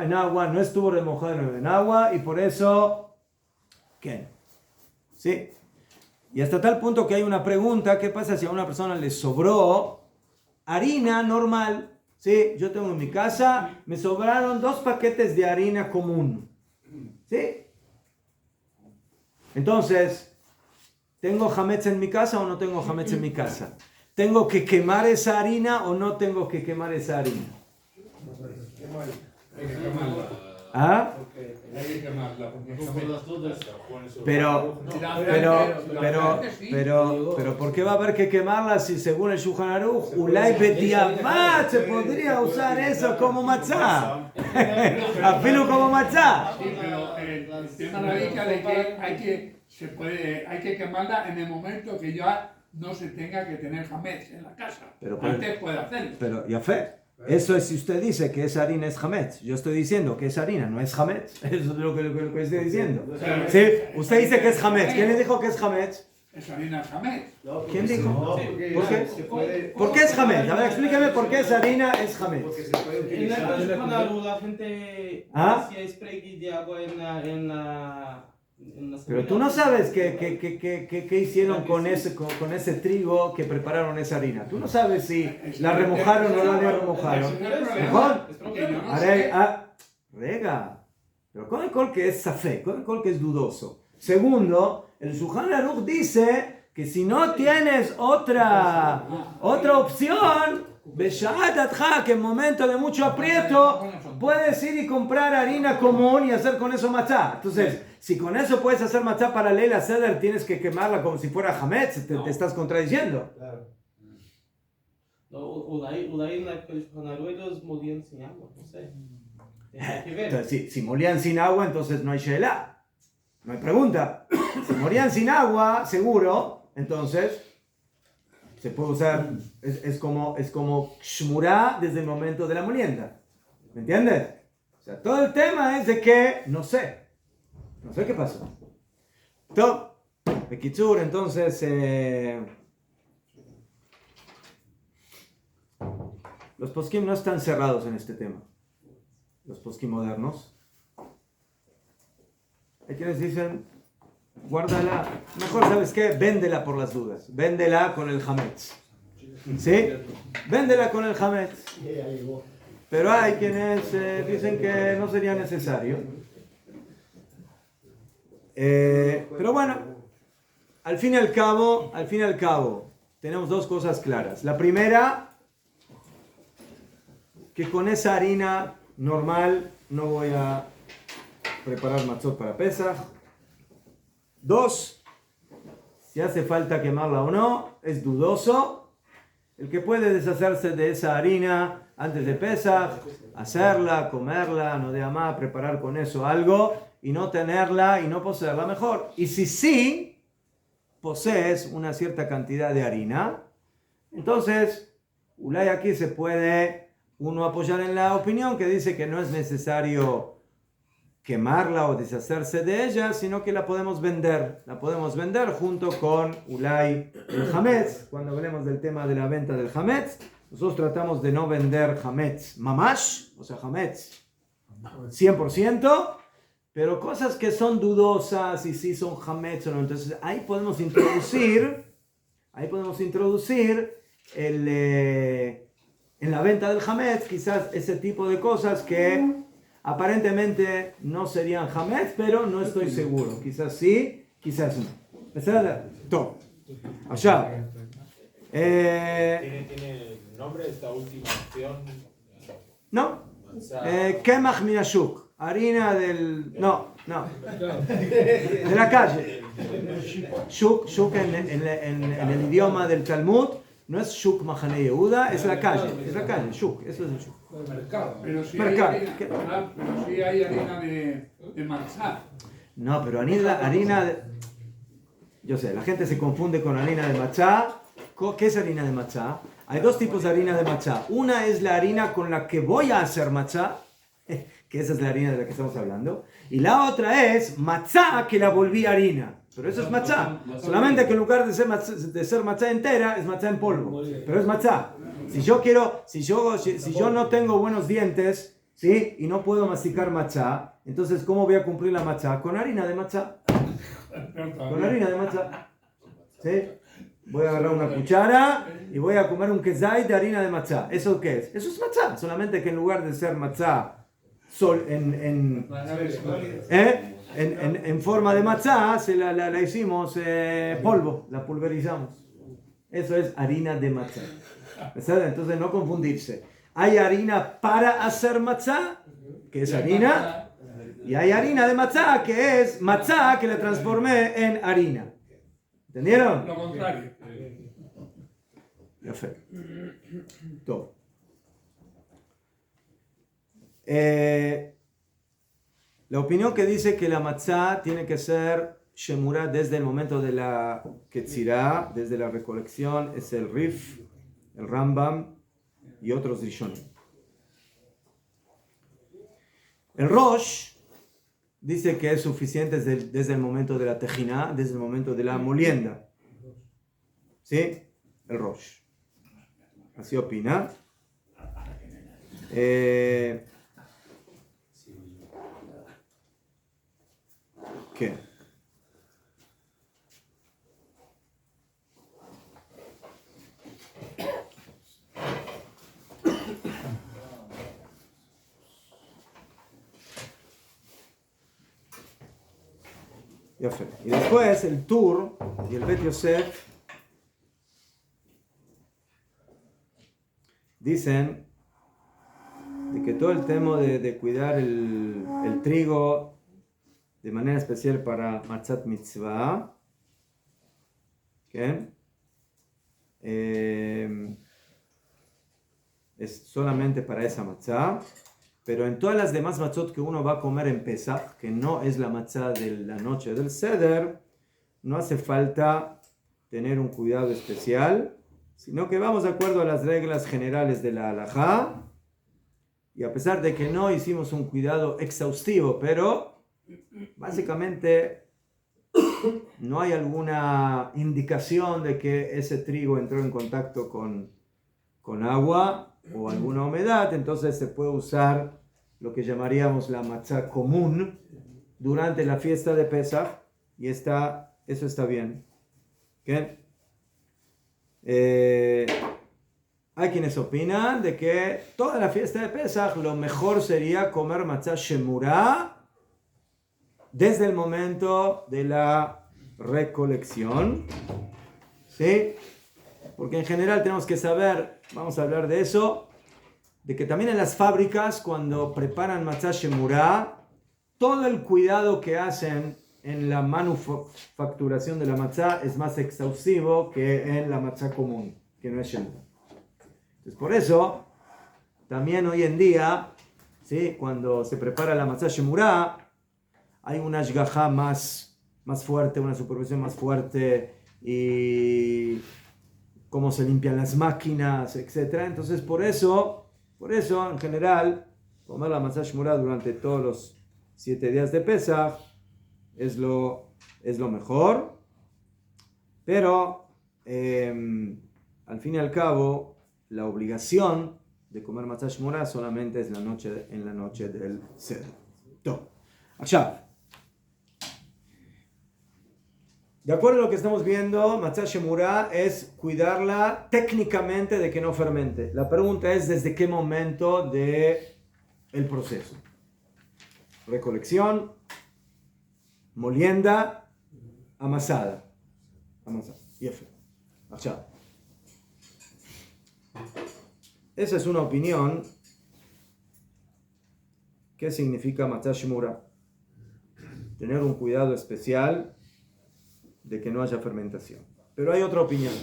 en agua, no estuvo remojado en agua, y por eso, ¿qué? ¿Sí? Y hasta tal punto que hay una pregunta: ¿qué pasa si a una persona le sobró harina normal? Sí, yo tengo en mi casa, me sobraron 2 paquetes de harina común. ¿Sí? Entonces, ¿tengo hametz en mi casa o no tengo hametz en mi casa? ¿Tengo que quemar esa harina o no tengo que quemar esa harina? ¿Ah? Hay que quemarla, porque pero, ¿por qué va a haber que quemarla si según el Shulchan Aruch, ulay bediavad se podría usar eso como matzah? Afilo como matzah. Sí, pero el tema radica de que hay que quemarla en el momento que ya no se tenga que tener hametz en la casa. Antes puede hacerlo. Pero, ya fe. Eso es si usted dice que esa harina es hametz. Yo estoy diciendo que esa harina no es hametz. Eso es lo que estoy diciendo. ¿Sí? Usted dice que es hametz. ¿Quién le dijo que es hametz? Esa harina es hametz. ¿Quién dijo? No, ¿Por qué? ¿Por qué es hametz? A ver, explíqueme por qué esa harina es hametz. Porque se puede En la utilizar. la gente ¿Ah? hacía spray de agua en la Pero tú no sabes qué hicieron con ese trigo que prepararon esa harina. Tú no sabes si la remojaron o no la remojaron. Mejor. Rega. Pero con el col que es safé, con el col que es dudoso. Segundo, el Shulchan Aruch dice que si no tienes otra opción, que en momento de mucho aprieto puedes ir y comprar harina común y hacer con eso matzah. Entonces, si con eso puedes hacer matzah para Leila Seder, tienes que quemarla como si fuera hametz, te estás contradiciendo. Claro. Ulay en la ellos molían sin agua, no sé. Hay que ver. Entonces, si molían sin agua, entonces no hay shelah, no hay pregunta. Si molían sin agua, seguro, entonces se puede usar, es como shmurá desde el momento de la molienda. ¿Me entiendes? O sea, todo el tema es de que no sé qué pasó. Top, Bekitsur, entonces los poskim no están cerrados en este tema. Los poskim modernos. Hay quienes dicen, guárdala, mejor, ¿sabes qué? Véndela por las dudas. Véndela con el hametz. ¿Sí? Véndela con el hametz. Pero hay quienes dicen que no sería necesario. Pero bueno, al fin y al cabo, tenemos 2 cosas claras. La primera que con esa harina normal no voy a preparar matzot para Pesach. 2, si hace falta quemarla o no, es dudoso. El que puede deshacerse de esa harina antes de Pesach, hacerla, comerla, no de más, preparar con eso algo y no tenerla y no poseerla mejor. Y si sí posees una cierta cantidad de harina, entonces ulay aquí se puede uno apoyar en la opinión que dice que no es necesario quemarla o deshacerse de ella, sino que la podemos vender. La podemos vender junto con ulay el hametz. Cuando hablemos del tema de la venta del hametz, nosotros tratamos de no vender hametz mamash, o sea hametz 100%, pero cosas que son dudosas y si son hametz o no. Entonces ahí podemos introducir en la venta del hametz quizás ese tipo de cosas que aparentemente no serían hametz, pero no estoy seguro. Quizás sí, quizás no. Todo. Allá. ¿Tiene nombre esta última opción? No. Kemach minashuk. Harina del... No. De la calle. Shuk en el idioma del Talmud no es Shuk Mahane Yehuda, es la calle. Es la calle, Shuk. Eso es el Shuk. Pero si Mercado. hay harina de matzá. No, pero harina de... Yo sé, la gente se confunde con harina de matzá. ¿Qué es harina de matzá? Hay dos tipos de harina de matzá. Una es la harina con la que voy a hacer matzá, que esa es la harina de la que estamos hablando. Y la otra es matzá que la volví harina. Pero eso es matzá. Solamente que en lugar de ser matzá entera, es matzá en polvo. Pero es matzá. Si yo no tengo buenos dientes, ¿sí? Y no puedo masticar matzá, entonces ¿cómo voy a cumplir la matzá? Con harina de matzá. Con harina de matzá. ¿Sí? Voy a agarrar una cuchara y voy a comer un kezai de harina de matzá. ¿Eso qué es? Eso es matzá. Solamente que en lugar de ser matzá en forma de matzá, la hicimos polvo, la pulverizamos. Eso es harina de matzá. Entonces no confundirse. Hay harina para hacer matzá, que es harina, y hay harina de matzá, que es matzá que la transformé en harina. ¿Entendieron? Lo contrario. Ya fe. Todo. La opinión que dice que la matzá tiene que ser shemurá desde el momento de la ketzirá, desde la recolección, es el Rif, el Rambam y otros rishonim. El Rosh dice que es suficiente desde el momento de la tejiná, desde el momento de la molienda. ¿Sí? El Rosh. Así opina. ¿Qué? Y después el Tur y el Bet Yosef dicen de que todo el tema de cuidar el trigo de manera especial para Matzat Mitzvah, ¿okay? Es solamente para esa matzá, pero en todas las demás matzot que uno va a comer en Pesach, que no es la matzá de la noche del Seder, no hace falta tener un cuidado especial, sino que vamos de acuerdo a las reglas generales de la halajá, y a pesar de que no hicimos un cuidado exhaustivo, pero básicamente no hay alguna indicación de que ese trigo entró en contacto con agua o alguna humedad, entonces se puede usar lo que llamaríamos la matzá común durante la fiesta de Pesach, y eso está bien. ¿Okay? Hay quienes opinan de que toda la fiesta de Pesach lo mejor sería comer matzá shemurá desde el momento de la recolección, ¿sí? Porque en general tenemos que saber, vamos a hablar de eso, de que también en las fábricas, cuando preparan matzah shemurá, todo el cuidado que hacen en la manufacturación de la matzah es más exhaustivo que en la matzah común, que no es shemurá. Entonces, por eso, también hoy en día, ¿sí?, cuando se prepara la matzah shemurá, hay una ashgajá más fuerte, una supervisión más fuerte, y cómo se limpian las máquinas, etc. Entonces, por eso, en general, comer la matzah shemurá durante todos los 7 días de Pesach es lo mejor. Pero, al fin y al cabo, la obligación de comer matzah shemurá solamente es en la noche del Seder. Allá. De acuerdo a lo que estamos viendo, matzah shemurá es cuidarla técnicamente de que no fermente. La pregunta es desde qué momento del proceso. Recolección, molienda, amasada. Allá. Esa es una opinión. ¿Qué significa matzah shemurá? Tener un cuidado especial de que no haya fermentación. Pero hay otra opinión.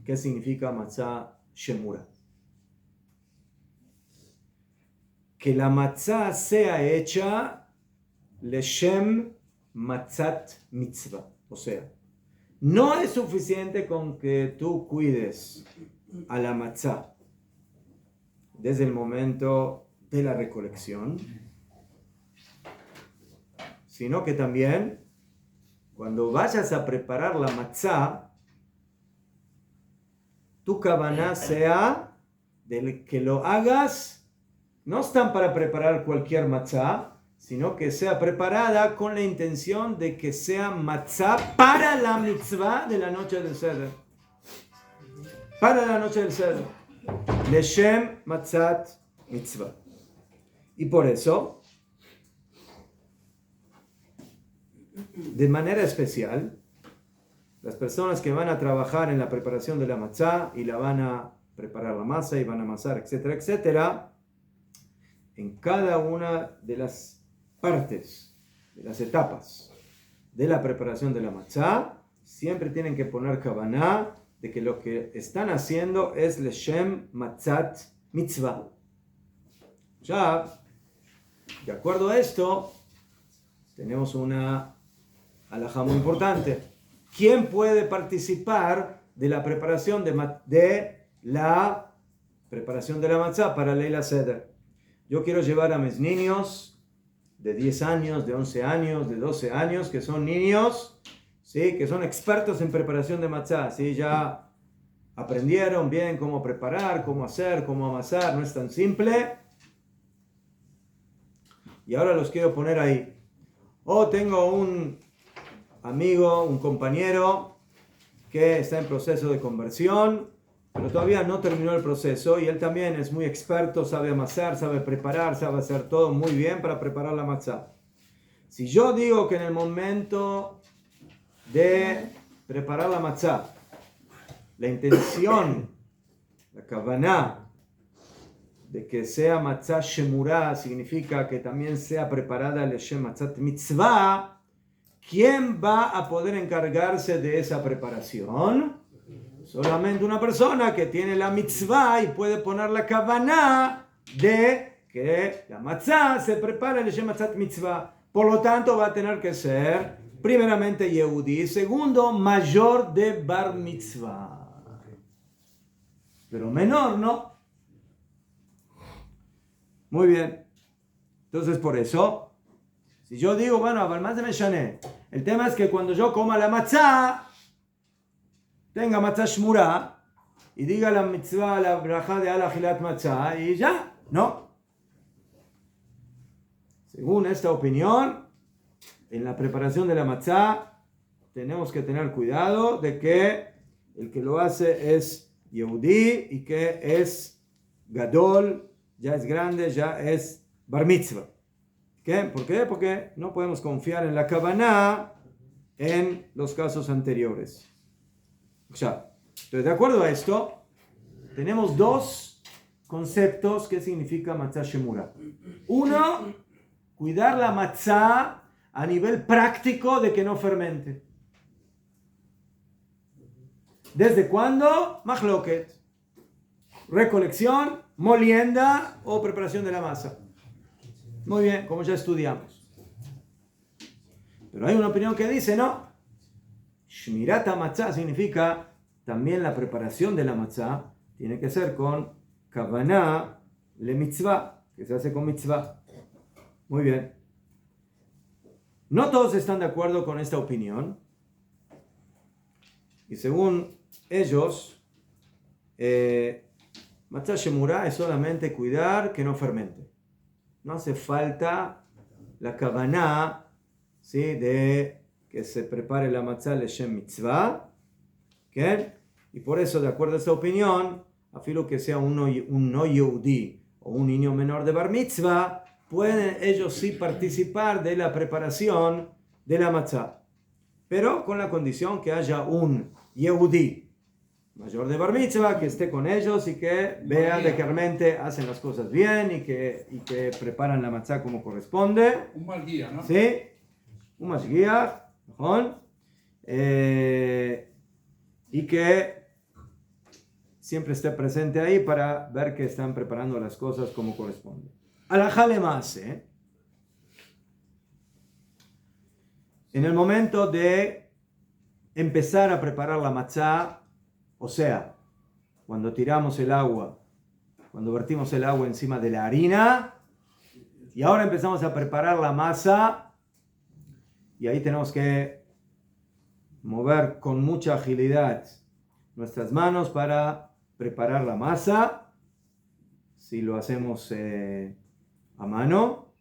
¿Qué significa matzah shemurá? Que la matzah sea hecha leshem matzat mitzvah. O sea, no es suficiente con que tú cuides a la matzah desde el momento de la recolección, sino que también cuando vayas a preparar la matzah, tu kavaná sea del que lo hagas, no están para preparar cualquier matzah, sino que sea preparada con la intención de que sea matzah para la mitzvah de la noche del Seder. Para la noche del Seder. Leshem matzat mitzvah. Y por eso, de manera especial, las personas que van a trabajar en la preparación de la matzah y la van a preparar la masa y van a amasar, etcétera, etcétera, en cada una de las partes, de las etapas de la preparación de la matzah, siempre tienen que poner kavaná de que lo que están haciendo es leshem matzat mitzvah. Ya, de acuerdo a esto, tenemos una alajá muy importante. ¿Quién puede participar de la preparación de la matzah para Leila Seder? Yo quiero llevar a mis niños de 10 años, de 11 años, de 12 años, que son niños, ¿sí?, que son expertos en preparación de matzah, ¿sí?, ya aprendieron bien cómo preparar, cómo hacer, cómo amasar, no es tan simple. Y ahora los quiero poner ahí. Tengo un amigo, un compañero que está en proceso de conversión, pero todavía no terminó el proceso, y él también es muy experto, sabe amasar, sabe preparar, sabe hacer todo muy bien para preparar la matzah. Si yo digo que en el momento de preparar la matzah, la intención, la kavaná, de que sea matzah shemurá, significa que también sea preparada leshem matzat mitzvah, ¿quién va a poder encargarse de esa preparación? Solamente una persona que tiene la mitzvah y puede poner la kavaná de que la matzah se prepara leshem matzat mitzvah. Por lo tanto, va a tener que ser, primeramente, Yehudi, segundo, mayor de bar mitzvah. Pero menor, ¿no? Muy bien. Entonces, por eso, si yo digo, bueno, más de Meshané, el tema es que cuando yo coma la matzah, tenga matzah shmurá, y diga la mitzvah, la braja de al-achilat matzah, y ya, ¿no? Según esta opinión, en la preparación de la matzah, tenemos que tener cuidado de que el que lo hace es Yehudí y que es Gadol, ya es grande, ya es bar mitzvah. ¿Qué? ¿Por qué? Porque no podemos confiar en la kavaná en los casos anteriores. O sea, entonces, de acuerdo a esto, tenemos dos conceptos que significa matzah shemura. Uno, cuidar la matzah a nivel práctico de que no fermente. ¿Desde cuándo? Mahloket. Recolección, molienda o preparación de la masa. Muy bien, como ya estudiamos. Pero hay una opinión que dice, no. Shmirat matzah significa también la preparación de la matzah tiene que ser con kavaná le mitzvah, que se hace con mitzvah. Muy bien. No todos están de acuerdo con esta opinión. Y según ellos, matzah shemura es solamente cuidar que no fermente. No hace falta la kavaná, ¿sí?, de que se prepare la matzah leshem mitzvah. ¿Okay? Y por eso, de acuerdo a esta opinión, afilo que sea un no yehudí o un niño menor de bar mitzvah, pueden ellos sí participar de la preparación de la matzah, pero con la condición que haya un yehudí mayor de bar mitzvah que esté con ellos y que vea de que realmente hacen las cosas bien y que preparan la matzah como corresponde. Un mal guía, ¿no? Sí, un mashgiach, y que siempre esté presente ahí para ver que están preparando las cosas como corresponde. Alajá lemase, en el momento de empezar a preparar la matzah, o sea, cuando tiramos el agua, cuando vertimos el agua encima de la harina, y ahora empezamos a preparar la masa, y ahí tenemos que mover con mucha agilidad nuestras manos para preparar la masa. Si lo hacemos a mano,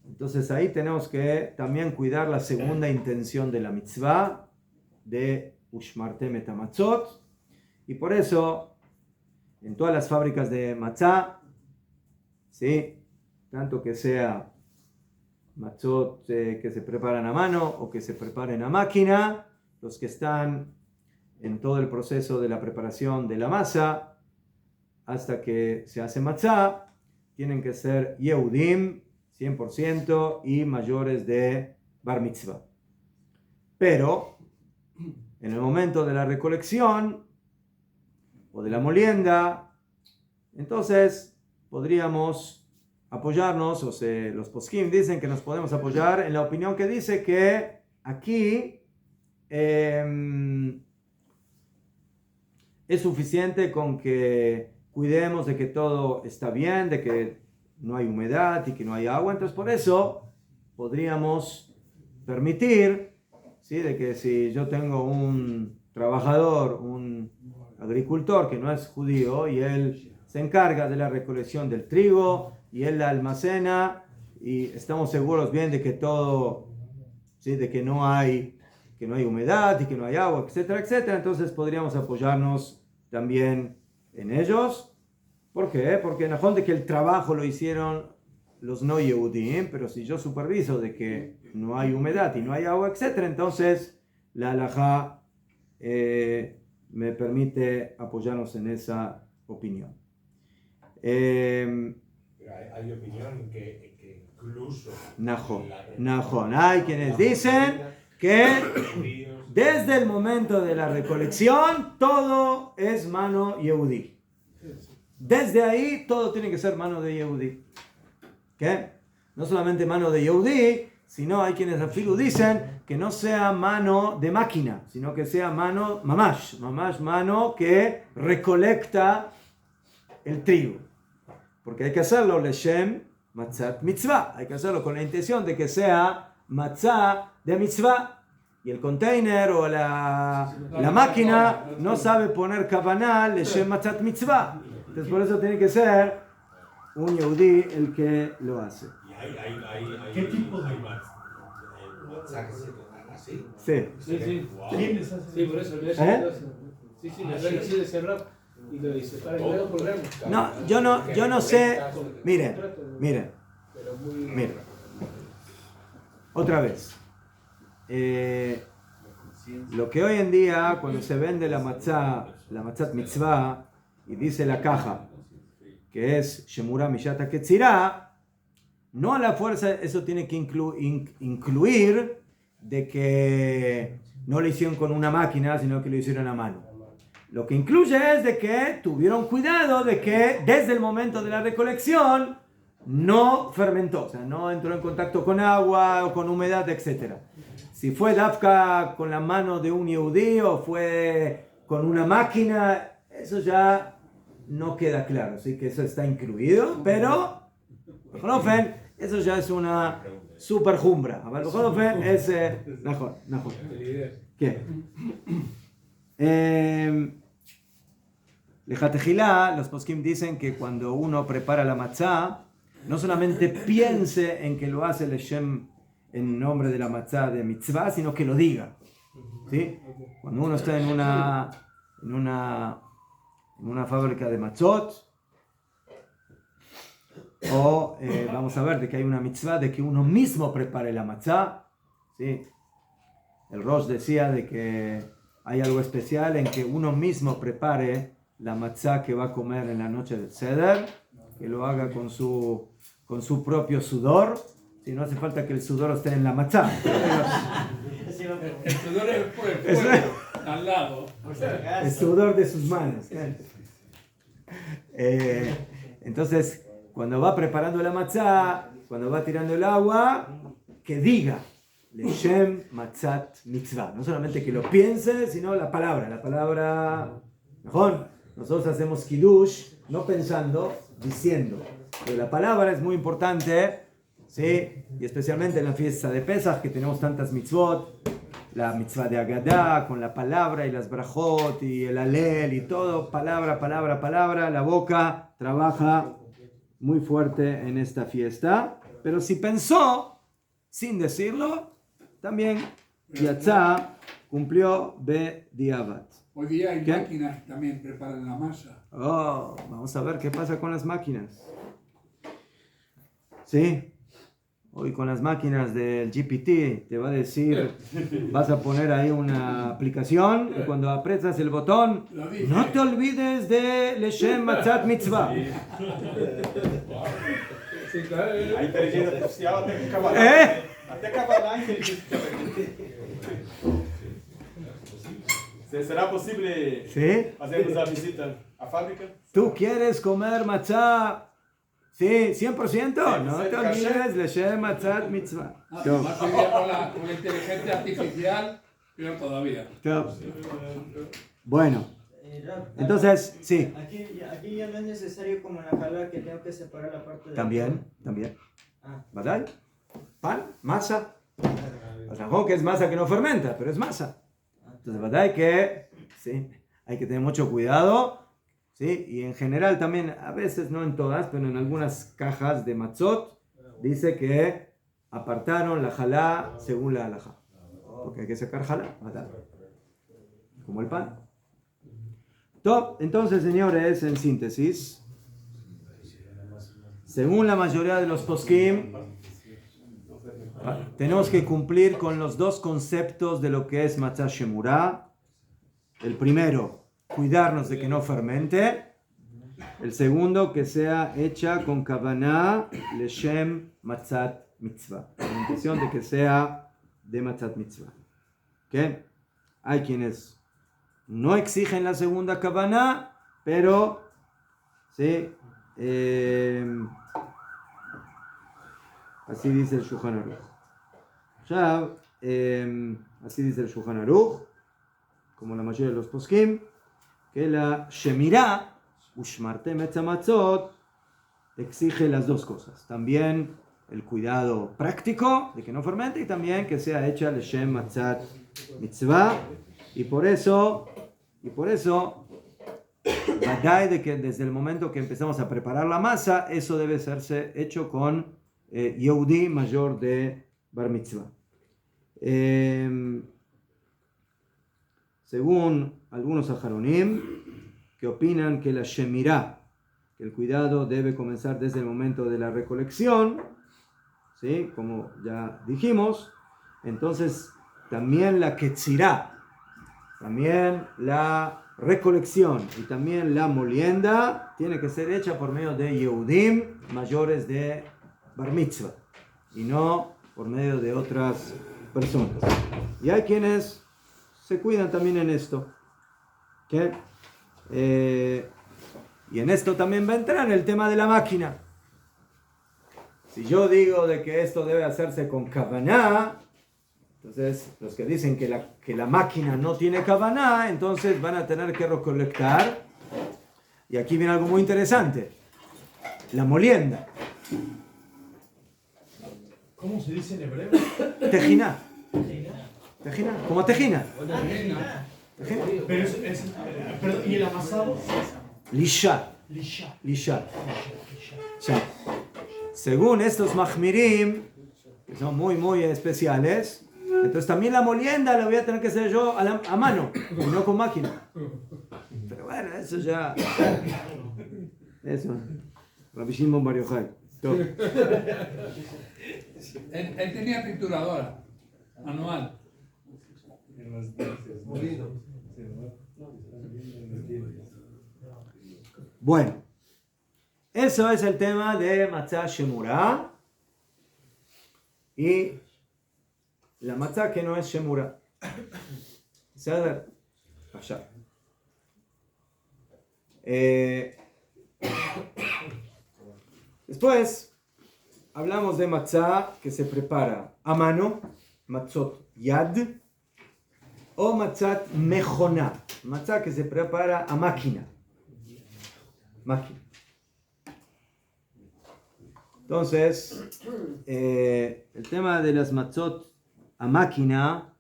entonces ahí tenemos que también cuidar la segunda intención de la mitzvah de Ushmartem et hamatzot. Y por eso, en todas las fábricas de matzah, ¿sí?, tanto que sea matzot que se preparan a mano o que se preparen a máquina, los que están en todo el proceso de la preparación de la masa hasta que se hace matzah, tienen que ser yehudim 100% y mayores de bar mitzvah. Pero en el momento de la recolección o de la molienda, entonces podríamos apoyarnos, los poskim dicen que nos podemos apoyar en la opinión que dice que aquí es suficiente con que cuidemos de que todo está bien, de que no hay humedad y que no hay agua. Entonces por eso podríamos permitir, ¿sí?, de que si yo tengo un trabajador, un agricultor que no es judío y él se encarga de la recolección del trigo y él la almacena y estamos seguros bien de que todo, ¿sí?, de que no hay humedad y que no hay agua, etcétera, etcétera, entonces podríamos apoyarnos también en ellos. ¿Por qué? Porque en el de que el trabajo lo hicieron los no yehudim, pero si yo superviso de que no hay humedad y no hay agua, etcétera, entonces la halajá me permite apoyarnos en esa opinión. Hay opinión que incluso... Najón. Hay quienes dicen que desde el momento de la recolección todo es mano yehudí. Desde ahí todo tiene que ser mano de yehudí. ¿Qué? No solamente mano de yehudí, sino hay quienes afilu dicen que no sea mano de máquina, sino que sea mano mamash, mano que recolecta el trigo. Porque hay que hacerlo leshem matzat mitzvah, hay que hacerlo con la intención de que sea matzah de mitzvah. Y el container o la máquina no sabe poner kavaná leshem matzat mitzvah. Entonces por eso tiene que ser un yehudí el que lo hace. ¿Qué tipo de matzah que se tocan así? Sí. Sí. ¿Quiénes hacen? Sí, por eso le hacen sí, le hacen así de cerrar y lo separan grano por grano. No, yo no sé. Miren. Otra vez. Lo que hoy en día, cuando se vende la matzat mitzvah, y dice la caja que es Shemura Mishata Ketzirá, no a la fuerza eso tiene que incluir de que no lo hicieron con una máquina, sino que lo hicieron a mano. Lo que incluye es de que tuvieron cuidado de que desde el momento de la recolección no fermentó, o sea, no entró en contacto con agua o con humedad, etc. Si fue dafka con la mano de un yehudí o fue con una máquina, eso ya no queda claro, así que eso está incluido, pero eso ya es una super jumbra. Es mejor. ¿Qué? Lejatejilá, los poskim dicen que cuando uno prepara la matzá, no solamente piense en que lo hace Leshem en nombre de la matzá de mitzvah, sino que lo diga. ¿Sí? Cuando uno está en una fábrica de matzot, o vamos a ver de que hay una mitzvah de que uno mismo prepare la matzá, ¿sí? El Rosh decía de que hay algo especial en que uno mismo prepare la matzá que va a comer en la noche del Seder, que lo haga con su propio sudor. Si no hace falta que el sudor esté en la matzá. El sudor es por el fuego, al lado. El sudor de sus manos. Entonces, cuando va preparando la matzá, cuando va tirando el agua, que diga Leshem Matzat Mitzvah. No solamente que lo piense, sino la palabra. ¿Mejor? Nosotros hacemos kiddush, no pensando, diciendo. Pero la palabra es muy importante, ¿sí? Y especialmente en la fiesta de Pesach, que tenemos tantas mitzvot, la mitzvah de Agadá, con la palabra y las brajot y el alel y todo, palabra, la boca trabaja muy fuerte en esta fiesta. Pero si pensó, sin decirlo, también Yatzá cumplió be diabat. Hoy día hay ¿Qué? máquinas que también preparan la masa. Vamos a ver qué pasa con las máquinas. Sí, hoy con las máquinas del GPT te va a decir, vas a poner ahí una aplicación y cuando aprietas el botón, no te olvides de Leshem Matzat Mitzvah. A inteligência artificial até que cavalar. Até cavalar a inteligência artificial. ¿Será posible hacernos la visita a fábrica? ¿Tú quieres comer matzah? Sí, 100%. No te olvides Leshem Matzat Mitzvah. Más hoy día con la inteligencia artificial, peor todavía. Bueno, entonces, sí. Aquí ya no es necesario como en la jalá que tengo que separar la parte de... También. ¿Verdad? Pan, masa. O sea, que es masa que no fermenta, pero es masa. Entonces, ¿verdad? Sí, hay que tener mucho cuidado. ¿Sí? Y en general también, a veces no en todas, pero en algunas cajas de matzot, dice que apartaron la jalá según la halajá. Porque hay que sacar jalá, ¿verdad? Como el pan. Top. Entonces, señores, en síntesis, según la mayoría de los poskim, tenemos que cumplir con los dos conceptos de lo que es matzah shemurá. El primero, cuidarnos de que no fermente. El segundo, que sea hecha con kavaná leshem matzat mitzvah. La intención de que sea de matzat mitzvah. ¿Okay? Hay quienes no exigen la segunda kavaná, pero ¿sí? Así dice el Shulchan Aruch. Así dice el Shulchan Aruch, como la mayoría de los poskim, que la Shemirá, Ushmarte Metzamatzot, exige las dos cosas. También el cuidado práctico de que no fermente y también que sea hecha Leshem Matzat Mitzvah. Y por eso, Badai de que desde el momento que empezamos a preparar la masa, eso debe serse hecho con Yehudi mayor de Bar Mitzvah. Según algunos ajaronim, que opinan que la Shemirá, que el cuidado debe comenzar desde el momento de la recolección, ¿sí? Como ya dijimos, entonces también la Ketzirá, también la recolección y también la molienda tiene que ser hecha por medio de Yehudim mayores de Bar Mitzvah y no por medio de otras personas. Y hay quienes se cuidan también en esto. ¿Okay? Y en esto también va a entrar el tema de la máquina. Si yo digo de que esto debe hacerse con kavaná, entonces los que dicen que la máquina no tiene kavaná, entonces van a tener que recolectar. Y aquí viene algo muy interesante. La molienda. ¿Cómo se dice en hebreo? Tejiná. Tejiná. Como tejina. Tejina. Pero, ¿y el amasado? Lisha. Lisha. Lisha. Ya. Según estos mahmirim, que son muy, muy especiales, entonces también la molienda la voy a tener que hacer yo a mano, y no con máquina. Pero bueno, eso ya... Eso. Rabbi Shimon Bar Yochai. Él tenía trituradora manual. Bueno, eso es el tema de Matzah Shemura y la Matzah que no es Shemura. ¿Sabe? Allá. Después hablamos de Matzah que se prepara a mano, Matzot Yad, o Matzat Mejoná, Matzah que se prepara a máquina. Entonces, el tema de las matzot a máquina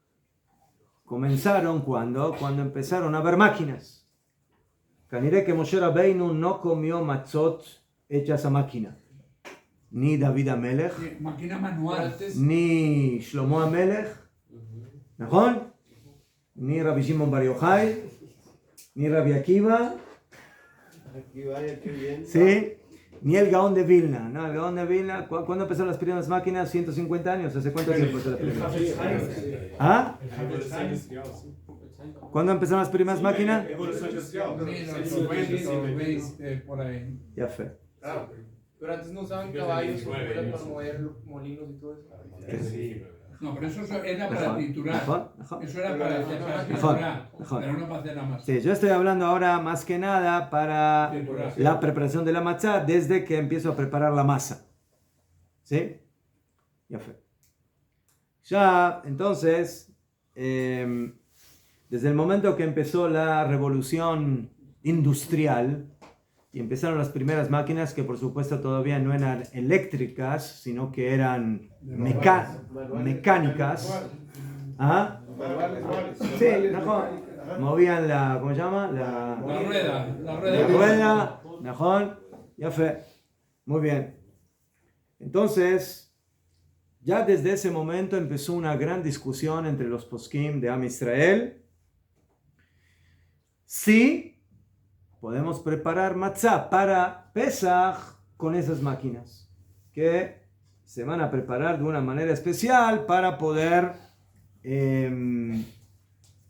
comenzaron cuando empezaron a haber máquinas. Caniré que Moshe Rabbeinu no comió matzot hechas a máquina. Ni David Amelech, Máquina manual. ni Shlomo Amelech, ¿no? Ni Rabbi Shimon Bar Yochai, ni Rabbi Akiva. Aquí vaya, qué bien. Sí, ni el Gaón de Vilna, ¿no? El Gaón de Vilna, ¿cuándo empezaron las primeras máquinas? 150 años, ¿hace cuánto tiempo empezó la primera? ¿Ah? ¿Cuándo empezaron las primeras máquinas? Evolução industrial. Por ahí. Ya fue. Pero antes no usaban caballos para mover molinos y todo eso. No, pero eso era para triturar. Eso era para triturar, pero no para hacer la masa. Sí, yo estoy hablando ahora más que nada para la preparación de la matzá desde que empiezo a preparar la masa. ¿Sí? Ya fue. Ya, entonces, desde el momento que empezó la revolución industrial y empezaron las primeras máquinas que por supuesto todavía no eran eléctricas, sino que eran mecánicas. ¿Ah? Sí, movían la, ¿cómo se llama? La rueda. La rueda, mejor, ya fue. Muy bien. Entonces, ya desde ese momento empezó una gran discusión entre los poskim de Am Israel. Sí, podemos preparar matzah para Pesach con esas máquinas que se van a preparar de una manera especial para poder,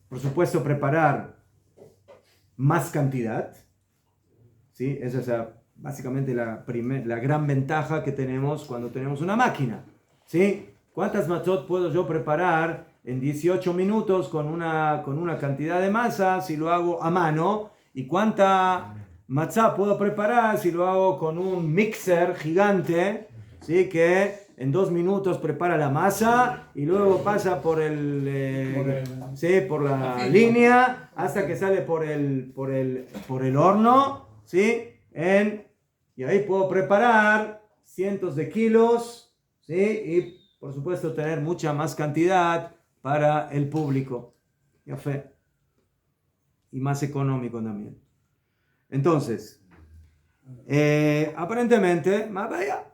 por supuesto, preparar más cantidad. ¿Sí? Esa es básicamente la gran ventaja que tenemos cuando tenemos una máquina. ¿Sí? ¿Cuántas matzot puedo yo preparar en 18 minutos con una cantidad de masa si lo hago a mano? ¿Y cuánta matzá puedo preparar si lo hago con un mixer gigante? ¿Sí? Que en 2 minutos prepara la masa y luego pasa por la línea hasta que sale por el horno. ¿Sí? Y ahí puedo preparar cientos de kilos. ¿Sí? Y por supuesto tener mucha más cantidad para el público. Ya fue. Y más económico también. Entonces, aparentemente, más vaya.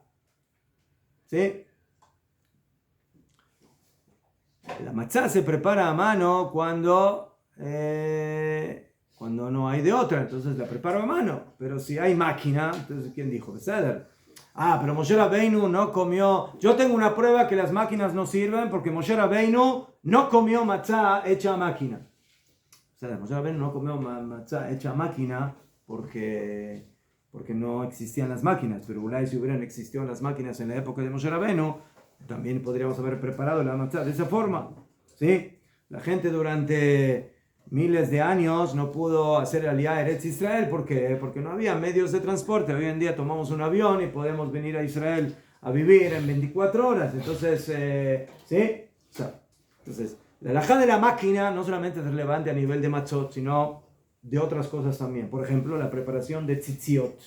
¿Sí? La matzá se prepara a mano cuando no hay de otra, entonces la preparo a mano. Pero si hay máquina, entonces ¿quién dijo? Pero Moshe Rabbeinu no comió. Yo tengo una prueba que las máquinas no sirven porque Moshe Rabbeinu no comió matzá hecha a máquina. sea, Moshe Rabbeinu no comió matzá hecha a máquina porque no existían las máquinas, pero si hubieran existido las máquinas en la época de Moshe Rabbeinu, también podríamos haber preparado la matzá de esa forma, ¿sí? La gente durante miles de años no pudo hacer el Aliyah a Eretz Israel, ¿por qué? Porque no había medios de transporte. Hoy en día tomamos un avión y podemos venir a Israel a vivir en 24 horas, entonces, ¿sí? Entonces, la halajá de la máquina no solamente es relevante a nivel de matzot, sino de otras cosas también. Por ejemplo, la preparación de tzitziot.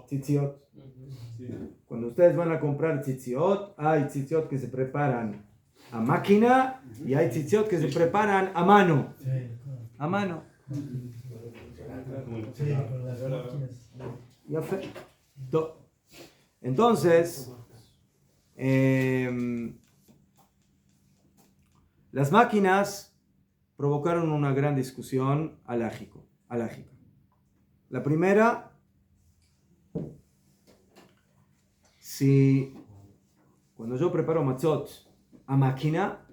Tzitziot. Cuando ustedes van a comprar tzitziot, hay tzitziot que se preparan a máquina y hay tzitziot que se preparan a mano. A mano. Entonces, las máquinas provocaron una gran discusión alágica. La primera, si cuando yo preparo matzot a máquina,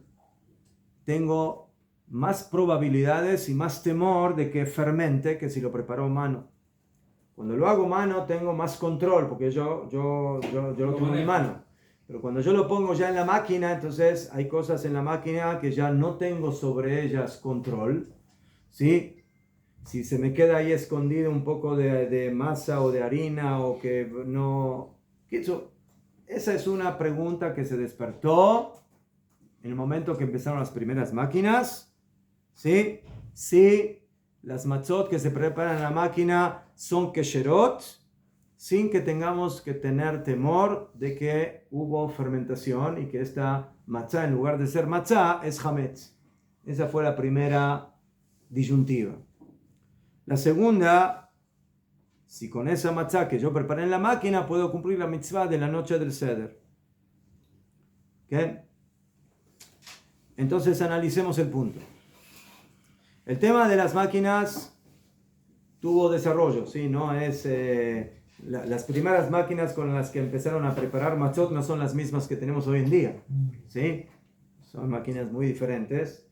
tengo más probabilidades y más temor de que fermente que si lo preparo a mano. Cuando lo hago a mano tengo más control porque yo lo tengo en mi mano. Pero cuando yo lo pongo ya en la máquina, entonces hay cosas en la máquina que ya no tengo sobre ellas control, ¿sí? Si se me queda ahí escondido un poco de masa o de harina o que no... Esa es una pregunta que se despertó en el momento que empezaron las primeras máquinas, ¿sí? Si las matzot que se preparan en la máquina son kesherot, sin que tengamos que tener temor de que hubo fermentación y que esta matzá, en lugar de ser matzá, es hametz. Esa fue la primera disyuntiva. La segunda, si con esa matzá que yo preparé en la máquina puedo cumplir la mitzvah de la noche del Seder. ¿Okay? Entonces analicemos el punto. El tema de las máquinas tuvo desarrollo, ¿sí? No es... las primeras máquinas con las que empezaron a preparar matzot no son las mismas que tenemos hoy en día, ¿sí? Son máquinas muy diferentes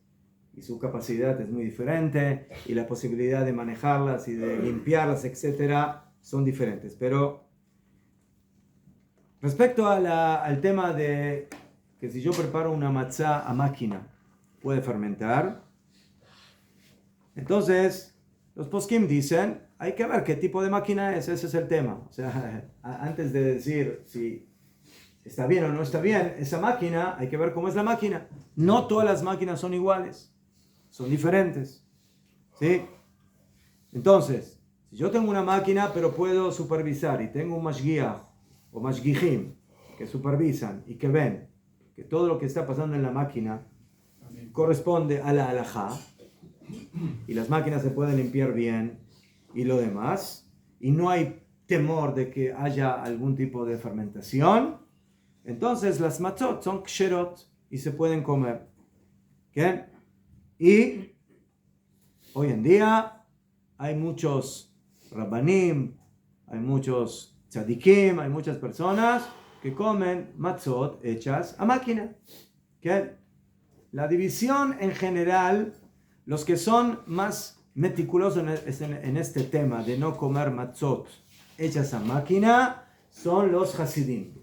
y su capacidad es muy diferente y la posibilidad de manejarlas y de limpiarlas, etcétera, son diferentes. Pero respecto al tema de que si yo preparo una matzá a máquina puede fermentar, entonces los poskim dicen, hay que ver qué tipo de máquina es, ese es el tema. O sea, antes de decir si está bien o no está bien, esa máquina, hay que ver cómo es la máquina. No todas las máquinas son iguales, son diferentes, ¿sí? Entonces, si yo tengo una máquina, pero puedo supervisar, y tengo un mashgiach o mashgichim que supervisan y que ven que todo lo que está pasando en la máquina corresponde a la halajá, y las máquinas se pueden limpiar bien, y lo demás, y no hay temor de que haya algún tipo de fermentación, entonces las matzot son ksherot y se pueden comer. ¿Okay? Y hoy en día hay muchos rabbanim, hay muchos tzadikim, hay muchas personas que comen matzot hechas a máquina. ¿Okay? La división en general, los que son más meticulosos en este tema de no comer matzot hechas a máquina son los hasidim.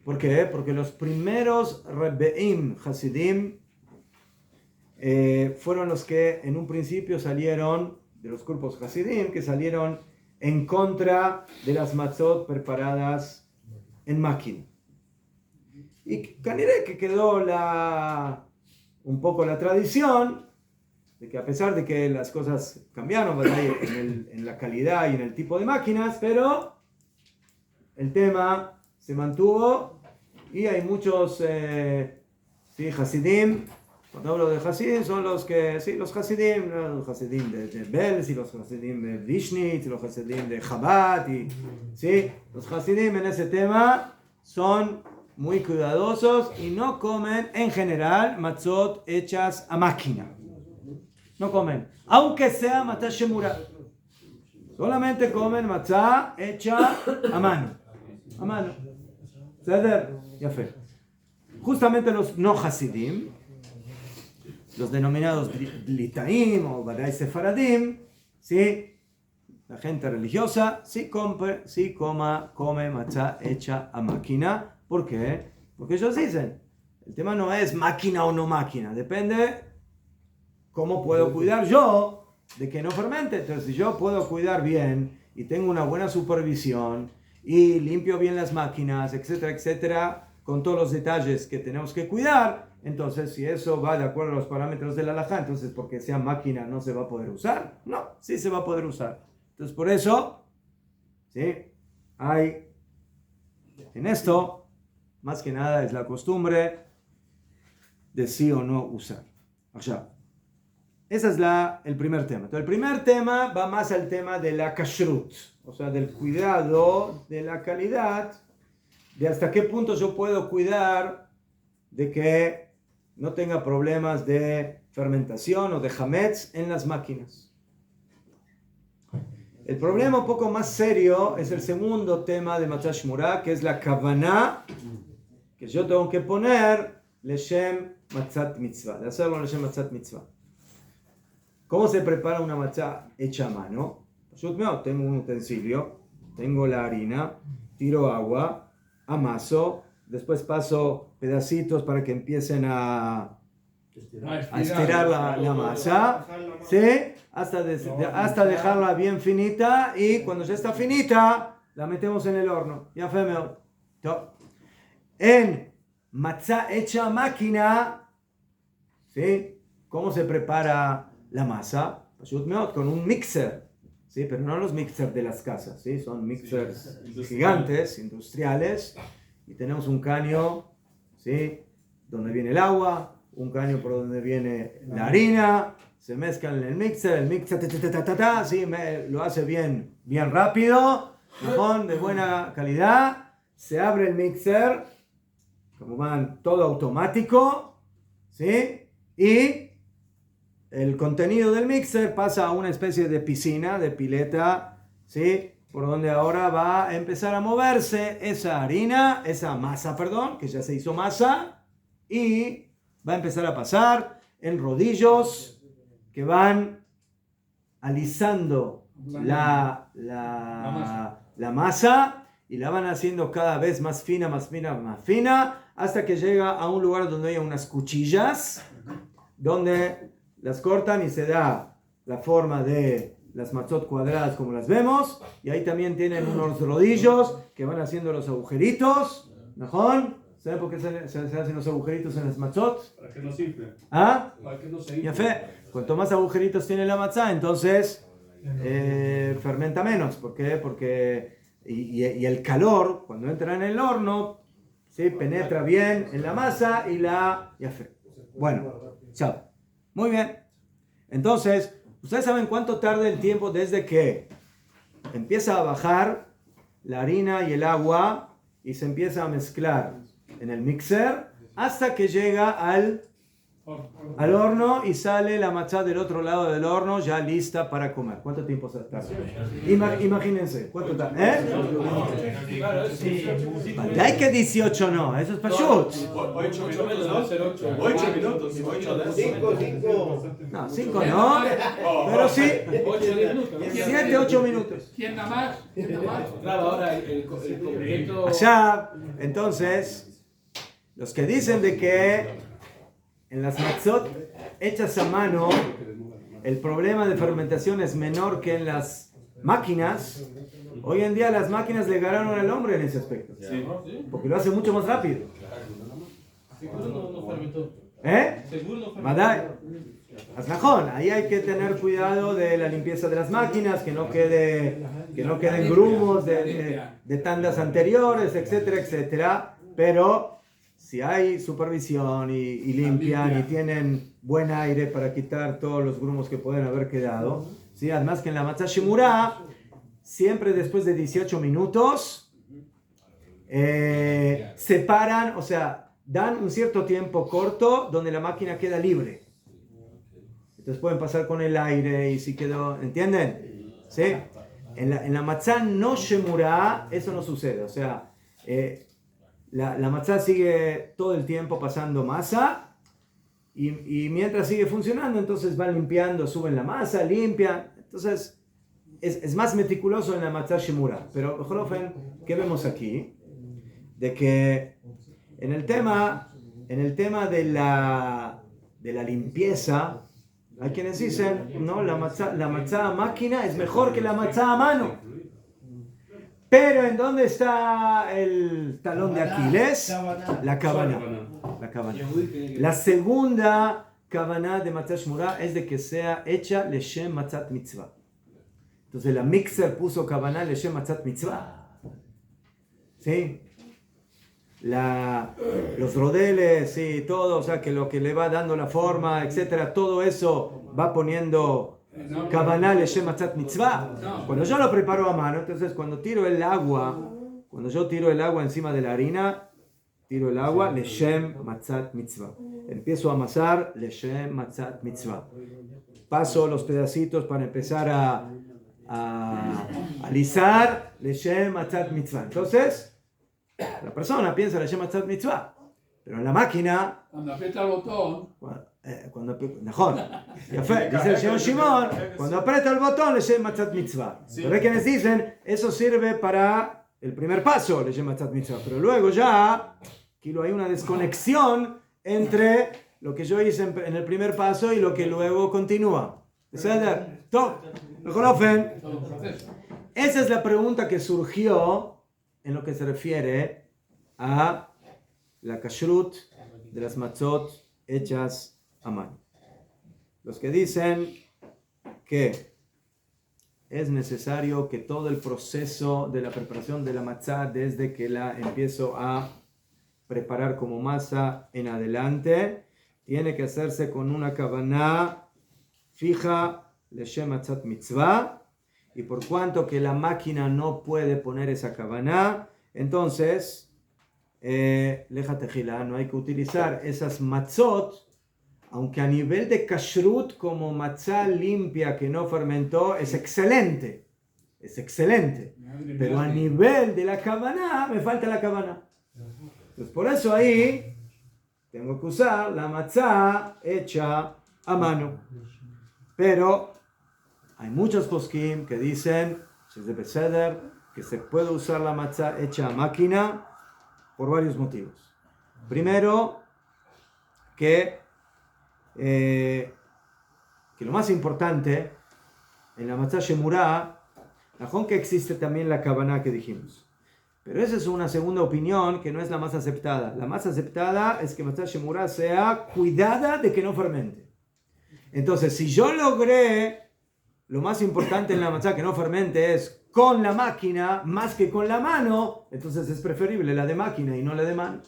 ¿Por qué? Porque los primeros rebbeim hasidim fueron los que en un principio salieron de los grupos hasidim que salieron en contra de las matzot preparadas en máquina. Y caniré que quedó un poco la tradición de que a pesar de que las cosas cambiaron en la calidad y en el tipo de máquinas, pero el tema se mantuvo y hay muchos Hasidim. Cuando hablo de Hasidim son los Hasidim, los Hasidim de Belz y los Hasidim de Vishnitz y los Hasidim de Chabad, los Hasidim en ese tema son muy cuidadosos y no comen en general matzot hechas a máquina. No comen, aunque sea matzah shemura. Solamente comen matzah hecha a mano. A mano. ¿Ceder? Ya fe. Justamente los no hasidim los denominados litaim o badai sefaradim, ¿sí? La gente religiosa sí come matzá hecha a máquina. ¿Por qué? Porque ellos dicen, el tema no es máquina o no máquina, depende cómo puedo cuidar yo de que no fermente. Entonces, si yo puedo cuidar bien y tengo una buena supervisión y limpio bien las máquinas, etcétera, etcétera, con todos los detalles que tenemos que cuidar, entonces si eso va de acuerdo a los parámetros de la halajá, entonces porque sea máquina no se va a poder usar. No, sí se va a poder usar. Entonces por eso, ¿sí? Hay en esto, más que nada es la costumbre de sí o no usar. Allá. Ese es el primer tema. Entonces, el primer tema va más al tema de la kashrut, o sea, del cuidado de la calidad, de hasta qué punto yo puedo cuidar de que no tenga problemas de fermentación o de hametz en las máquinas. El problema un poco más serio es el segundo tema de Matzah Shmurah, que es la kavaná, que yo tengo que poner leshem matzat mitzvah, de hacerlo leshem matzat mitzvah. ¿Cómo se prepara una matzá hecha a mano? Yo tengo un utensilio, tengo la harina, tiro agua, amaso, después paso pedacitos para que empiecen a estirar la masa, ¿sí? Hasta dejarla bien finita, y cuando ya está finita, la metemos en el horno. Ya fue mejor. En matzá hecha a máquina, ¿sí? ¿Cómo se prepara la masa? Con un mixer, ¿sí? Pero no los mixers de las casas, ¿sí? Son mixers gigantes, industriales, y tenemos un caño, ¿sí? Donde viene el agua, un caño por donde viene la harina, se mezclan en el mixer ¿sí? Lo hace bien rápido, de buena calidad, se abre el mixer, como van todo automático, ¿sí? Y el contenido del mixer pasa a una especie de piscina, de pileta, ¿sí? Por donde ahora va a empezar a moverse esa masa, que ya se hizo masa, y va a empezar a pasar en rodillos que van alisando la masa, y la van haciendo cada vez más fina, hasta que llega a un lugar donde hay unas cuchillas, donde las cortan y se da la forma de las matzot cuadradas como las vemos, y ahí también tienen unos rodillos que van haciendo los agujeritos, ¿no? ¿Saben por qué se hacen los agujeritos en las matzot? Para que no se infle. ¿Ah? Para que no se infle. Ya fe. Cuanto más agujeritos tiene la matzá, entonces fermenta menos. ¿Por qué? Porque y el calor, cuando entra en el horno, ¿sí? Penetra bien en la masa y ya fe. Bueno, chao. Muy bien. Entonces, ¿ustedes saben cuánto tarda el tiempo desde que empieza a bajar la harina y el agua y se empieza a mezclar en el mixer hasta que llega al horno y sale la matzá del otro lado del horno ya lista para comer? ¿Cuánto tiempo se tarda? Imagínense, ¿cuánto tarda? Hay que 18 no, eso es pashut. 8 minutos. 5. No, 5 no, pero sí 7, 8 minutos. ¿Quién da más? Claro, ahora el complemento. Allá, entonces, los que dicen de que en las matzot hechas a mano el problema de fermentación es menor que en las máquinas, hoy en día las máquinas le ganaron al hombre en ese aspecto, porque lo hace mucho más rápido. Seguro no fermentó. Seguro no fermentó. Ahí hay que tener cuidado de la limpieza de las máquinas, que no queden grumos de tandas anteriores, etcétera, etcétera. Pero si hay supervisión y limpian y tienen buen aire para quitar todos los grumos que pueden haber quedado, ¿sí? Además que en la matzah shemurah, siempre después de 18 minutos, separan, o sea, dan un cierto tiempo corto donde la máquina queda libre. Entonces pueden pasar con el aire y si quedó, ¿entienden? ¿Sí? En la matzah no shemurah eso no sucede, o sea, la matzá sigue todo el tiempo pasando masa y mientras sigue funcionando, entonces van limpiando, suben la masa, limpian. Entonces es más meticuloso en la matzah shemura. Pero, ¿qué vemos aquí? De que en el tema de la limpieza, hay quienes dicen, no, la matzah a máquina es mejor que la matzah a mano. Pero ¿en dónde está el talón de Aquiles? La cabana. La segunda cabana de matzah shmura es de que sea hecha leshem matzat mitzvah. Entonces la mixer puso cabana leshem matzat mitzvah. ¿Sí? Los rodeles, sí, todo, o sea, que lo que le va dando la forma, etcétera, todo eso va poniendo cabana leshem matzat mitzvah. Cuando yo lo preparo a mano, entonces cuando yo tiro el agua encima de la harina, tiro el agua leshem matzat mitzvah. Empiezo a amasar leshem matzat mitzvah. Paso los pedacitos para empezar a alisar leshem matzat mitzvah. Entonces la persona piensa leshem matzat mitzvah, pero en la máquina, cuando aprieta el botón, mejor, dice el señor Shimon, cuando aprieta el botón leshem matzat mitzvah. Pero hay quienes dicen, eso sirve para el primer paso leshem matzat mitzvah, pero luego ya hay una desconexión entre lo que yo hice en el primer paso y lo que luego continúa. Esa es la pregunta que surgió en lo que se refiere a la kashrut de las matzot hechas a mano. Los que dicen que es necesario que todo el proceso de la preparación de la matzah, desde que la empiezo a preparar como masa en adelante, tiene que hacerse con una kavaná fija, leshem matzat mitzvah, y por cuanto que la máquina no puede poner esa kavaná, entonces leja tejila, no hay que utilizar esas matzot, aunque a nivel de kashrut como matzah limpia que no fermentó es excelente, pero a nivel de la kavaná me falta la kavaná. Entonces por eso ahí tengo que usar la matzah hecha a mano. Pero hay muchos poskim que dicen que se puede usar la matzah hecha a máquina por varios motivos. Primero, que lo más importante en la matzah shemurá, que existe también la kavaná que dijimos. Pero esa es una segunda opinión que no es la más aceptada. La más aceptada es que matzah shemurá sea cuidada de que no fermente. Entonces, si yo logré lo más importante en la matzah que no fermente es con la máquina más que con la mano, entonces es preferible la de máquina y no la de mano.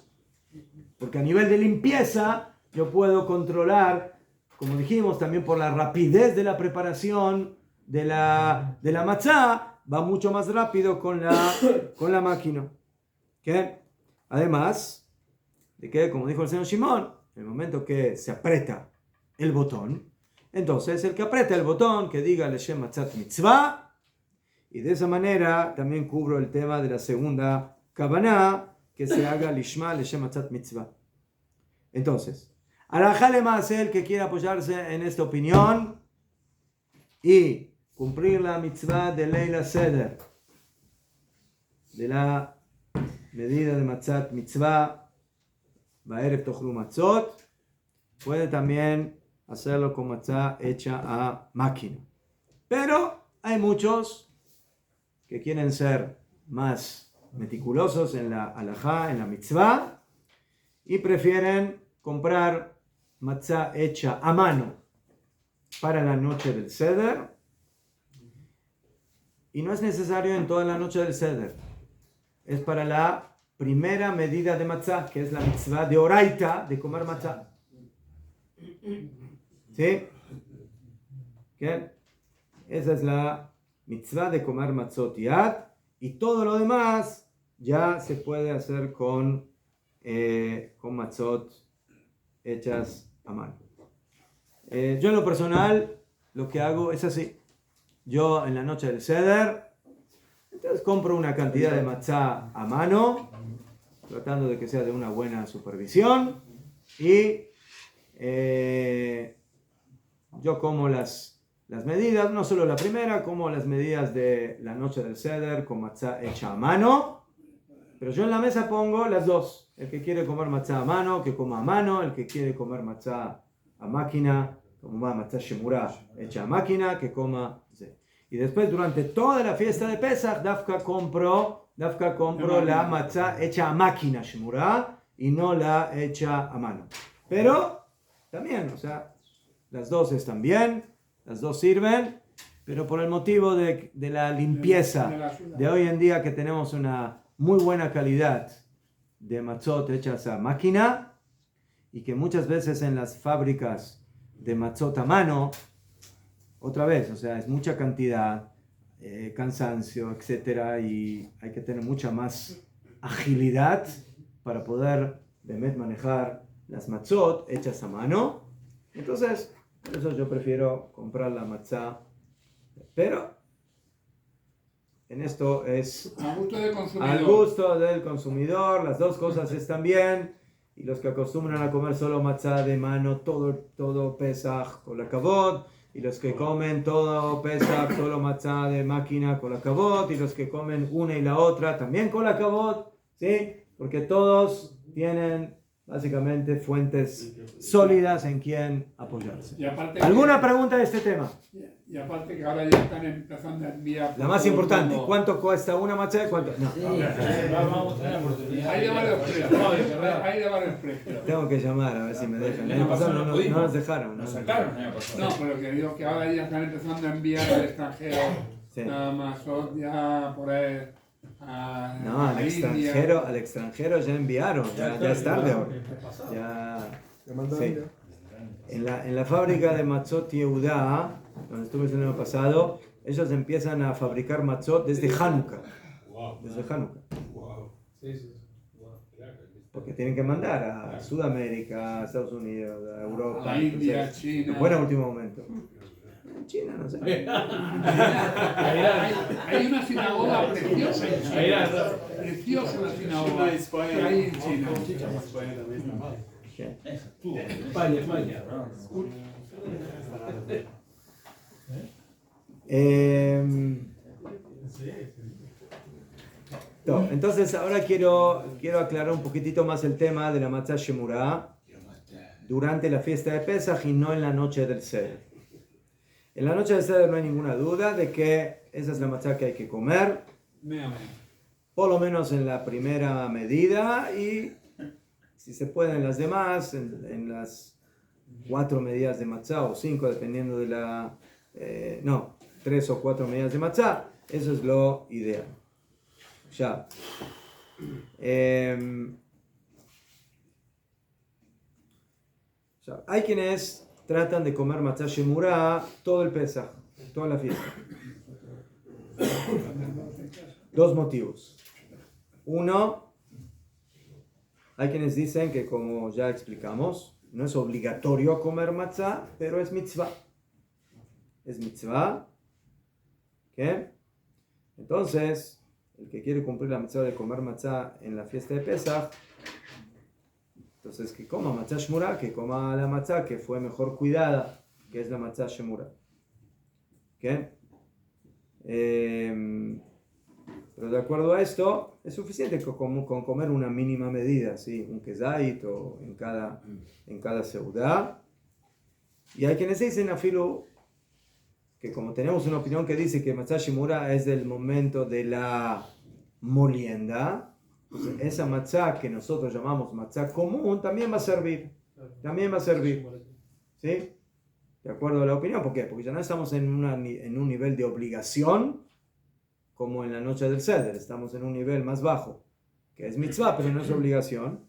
Porque a nivel de limpieza yo puedo controlar, como dijimos, también por la rapidez de la preparación de la matzah, va mucho más rápido con la máquina. ¿Okay? Además de que, como dijo el señor Shimon, en el momento que se aprieta el botón, entonces el que aprieta el botón que diga leshem matzat mitzvah, y de esa manera también cubro el tema de la segunda kavaná, que se haga lishma leshem matzat mitzvah. Entonces, alajá lema'aseh, el que quiera apoyarse en esta opinión y cumplir la mitzvah de Leila Seder, de la medida de matzat mitzvah, ba'erev tochlu matzot, puede también hacerlo con matzah hecha a máquina. Pero hay muchos que quieren ser más meticulosos en la alajá, en la mitzvah, y prefieren comprar matzah hecha a mano para la noche del Seder. Y no es necesario en toda la noche del Seder. Es para la primera medida de matzah, que es la mitzvah de oraita, de comer matzah. ¿Sí? ¿Qué? Esa es la mitzvah de comer matzot yad. Y todo lo demás ya se puede hacer con matzot hechas a mano. Yo en lo personal, lo que hago es así. Yo en la noche del Seder, entonces compro una cantidad de matzah a mano, tratando de que sea de una buena supervisión, y yo como las medidas, no solo la primera, como las medidas de la noche del Seder con matzá hecha a mano, pero yo en la mesa pongo las dos. El que quiere comer matzá a mano, que coma a mano. El que quiere comer matzá a máquina, como matzá shemura hecha a máquina, que coma. Sí. Y después, durante toda la fiesta de Pesach, Dafka compro la matzá hecha a máquina shemura y no la hecha a mano. Pero también, o sea, las dos están bien, las dos sirven, pero por el motivo de la limpieza de hoy en día, que tenemos una muy buena calidad de matzot hechas a máquina, y que muchas veces en las fábricas de matzot a mano, otra vez, o sea, es mucha cantidad, cansancio, etcétera, y hay que tener mucha más agilidad para poder manejar las matzot hechas a mano. Entonces, por eso yo prefiero comprar la matzá, pero en esto es al gusto del consumidor. Las dos cosas están bien, y los que acostumbran a comer solo matzá de mano todo Pesach con la kavod, y los que comen todo Pesach solo matzá de máquina con la kavod, y los que comen una y la otra también con la kavod, ¿sí? Porque todos tienen básicamente fuentes sólidas en quien apoyarse. ¿Alguna pregunta de este tema? Y aparte que ahora ya están empezando a enviar... La más importante, ¿cuánto cuesta una matzá? ¿Cuánto? No. Hay de varios precios. Tengo que llamar a ver si me dejan. El año pasado no nos dejaron. Nos sacaron el año pasado. No, pero que digo que ahora ya están empezando a enviar al extranjero. Sí. Nada más, ya por ahí... No, al extranjero ya enviaron, ya es tarde ahora. Sí. En la fábrica de Matzot Yehuda, donde estuve el año pasado, ellos empiezan a fabricar matzot desde Hanukkah. Desde Hanukkah. Porque tienen que mandar a Sudamérica, a Estados Unidos, a Europa, a India, China. Bueno, a último momento. China, no sé. Hay una sinagoga preciosa en China. Preciosa la sinagoga que hay en China. España. Entonces ahora quiero aclarar un poquitito más el tema de la matzah shemura durante la fiesta de Pesach y no en la noche del Seder. En la noche del Seder no hay ninguna duda de que esa es la matzah que hay que comer, por lo menos en la primera medida, y si se puede en las demás, en las 4 medidas de matzah o 5, dependiendo de la... 3 o 4 medidas de matzah, eso es lo ideal. Ya. Hay quienes tratan de comer matzah shemura todo el Pesach, toda la fiesta. Dos motivos. Uno, hay quienes dicen que, como ya explicamos, no es obligatorio comer matzah, pero es mitzvah. Es mitzvah. ¿Qué? Entonces, el que quiere cumplir la mitzvah de comer matzah en la fiesta de Pesach, entonces que coma matzah shemura, que coma la matzah que fue mejor cuidada, que es la matzah shemura. ¿Qué? Pero de acuerdo a esto, es suficiente con comer una mínima medida, ¿sí? Un kezait o en cada seudá. Y hay quienes dicen, afilu, que como tenemos una opinión que dice que matzah shemura es del momento de la molienda, entonces esa matzah que nosotros llamamos matzah común también va a servir. ¿Sí? De acuerdo a la opinión. ¿Por qué? Porque ya no estamos en un nivel de obligación como en la noche del Seder. Estamos en un nivel más bajo, que es mitzvah, pero no es obligación.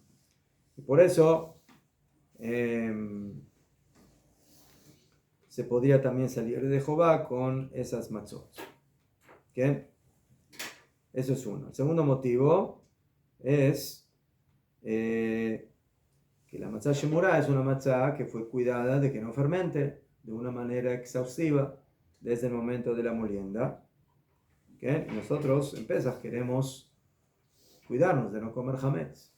Y por eso se podría también salir de Jehová con esas matzot. ¿Okay? Eso es uno. El segundo motivo es que la matzah shemura es una matzah que fue cuidada de que no fermente de una manera exhaustiva desde el momento de la molienda. ¿Okay? Nosotros en Pesach queremos cuidarnos de no comer hametz.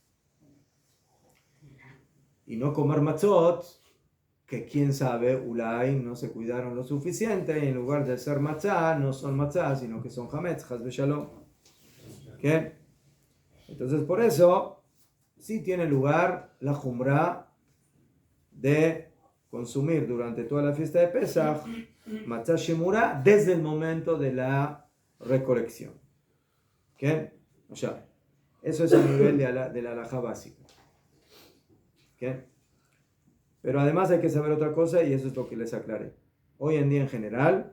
Y no comer matzot que quién sabe, Ulay no se cuidaron lo suficiente y en lugar de ser matzah, no son matzah, sino que son hametz, haz shalom. ¿Qué? Entonces por eso sí tiene lugar la jumra de consumir durante toda la fiesta de Pesach matzah shemura desde el momento de la recolección. ¿Qué? O sea, eso es a nivel de la halajá básica. ¿Qué? Pero además hay que saber otra cosa y eso es lo que les aclaré. Hoy en día en general,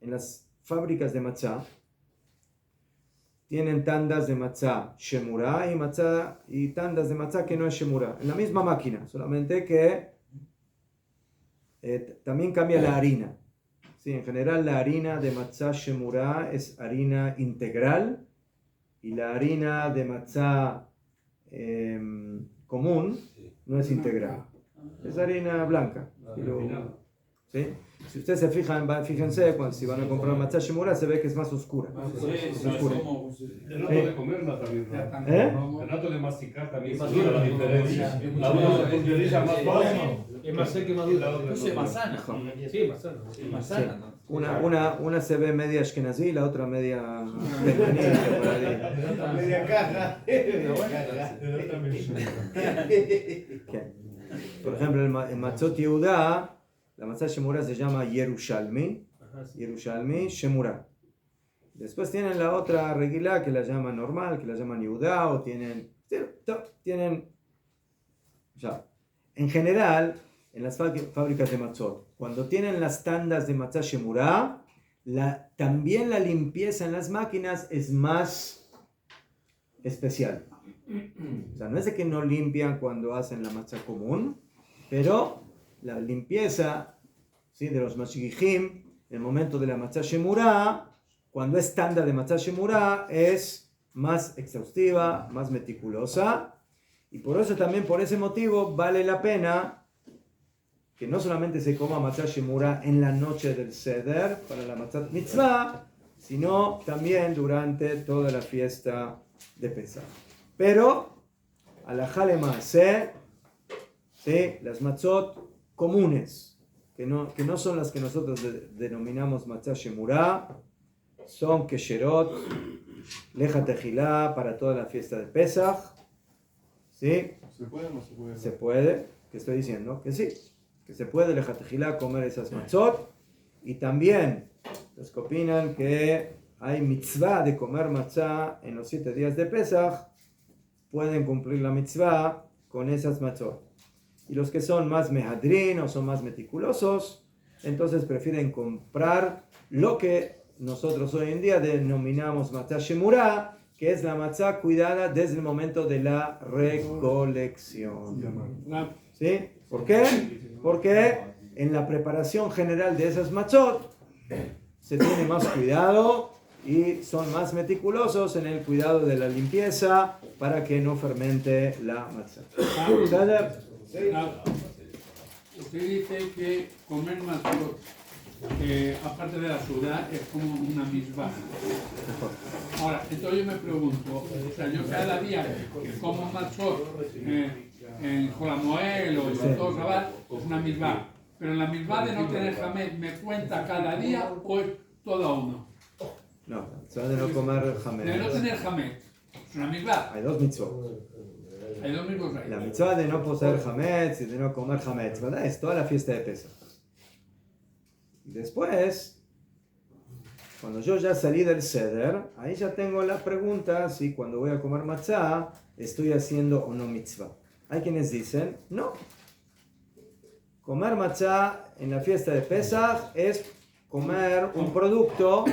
en las fábricas de matzah, tienen tandas de matzah shemura y tandas de matzah que no es shemura. En la misma máquina, solamente que también cambia la harina. Sí, en general la harina de matzah shemura es harina integral y la harina de matzah común no es integral. Es harina blanca. ¿Sí? Si ustedes se fijan, fíjense, si van a comprar matzah shemura, se ve que es más oscura. Es oscura. El rato de comerla también, ¿no? ¿Eh? El rato de masticar también se nota la diferencia. La una se pulveriza más fácil. Es más seca y más dura. Es más sana. Sí, más sana. Más sana, ¿no? Una se ve media ashkenazí y la otra media benjaní, por ahí. Media caja. ¿Qué? Por ejemplo, en Matzot Yehuda, la matzah shemura se llama Yerushalmi, Yerushalmi Shemura. Después tienen la otra regila que la llaman normal, que la llaman Yehuda, o tienen, ya. En general, en las fábricas de matzot, cuando tienen las tandas de matzah shemura, también la limpieza en las máquinas es más especial. O sea, no es de que no limpian cuando hacen la matzah común, pero la limpieza, ¿sí?, de los mashgichim, en el momento de la matzah shemura, cuando es tanda de matzah shemura, es más exhaustiva, más meticulosa, y por eso también, por ese motivo, vale la pena que no solamente se coma matzah shemura en la noche del seder, para la matzah mitzvah, sino también durante toda la fiesta de Pesach. Pero, alajá lema'aseh, ¿sí?, las matzot comunes, que no son las que nosotros denominamos matzah shemura, son kesherot, leja tejilá, para toda la fiesta de Pesach. ¿Sí? ¿Se puede o no se puede? Se puede, que estoy diciendo que sí, que se puede leja tejilá comer esas matzot, y también los que opinan que hay mitzvah de comer matzah en los 7 días de Pesach, pueden cumplir la mitzvah con esas matzot. Y los que son más mehadrin o son más meticulosos, entonces prefieren comprar lo que nosotros hoy en día denominamos matzah shemura, que es la matzah cuidada desde el momento de la recolección. ¿Sí? ¿Por qué? Porque en la preparación general de esas matzot se tiene más cuidado y son más meticulosos en el cuidado de la limpieza para que no fermente la matzah. Usted dice que comer matzot, aparte de la ciudad, es como una misma. Ahora, entonces yo me pregunto, o sea, yo cada día que como matzot en Jolamoel o en todo Shabbat, es una misma. Pero en la misma de no tener jamés, ¿me cuenta cada día o es todo uno? No, se de no comer jamés. De no tener jamés, es una misma. Hay dos mitzvot. Hay dos mismos ahí. La mitzvah de no poseer hametz y de no comer hametz, ¿verdad? Es toda la fiesta de Pesach. Después, cuando yo ya salí del seder, ahí ya tengo la pregunta si cuando voy a comer matzah estoy haciendo o no mitzvah. Hay quienes dicen, no. Comer matzah en la fiesta de Pesach es comer un producto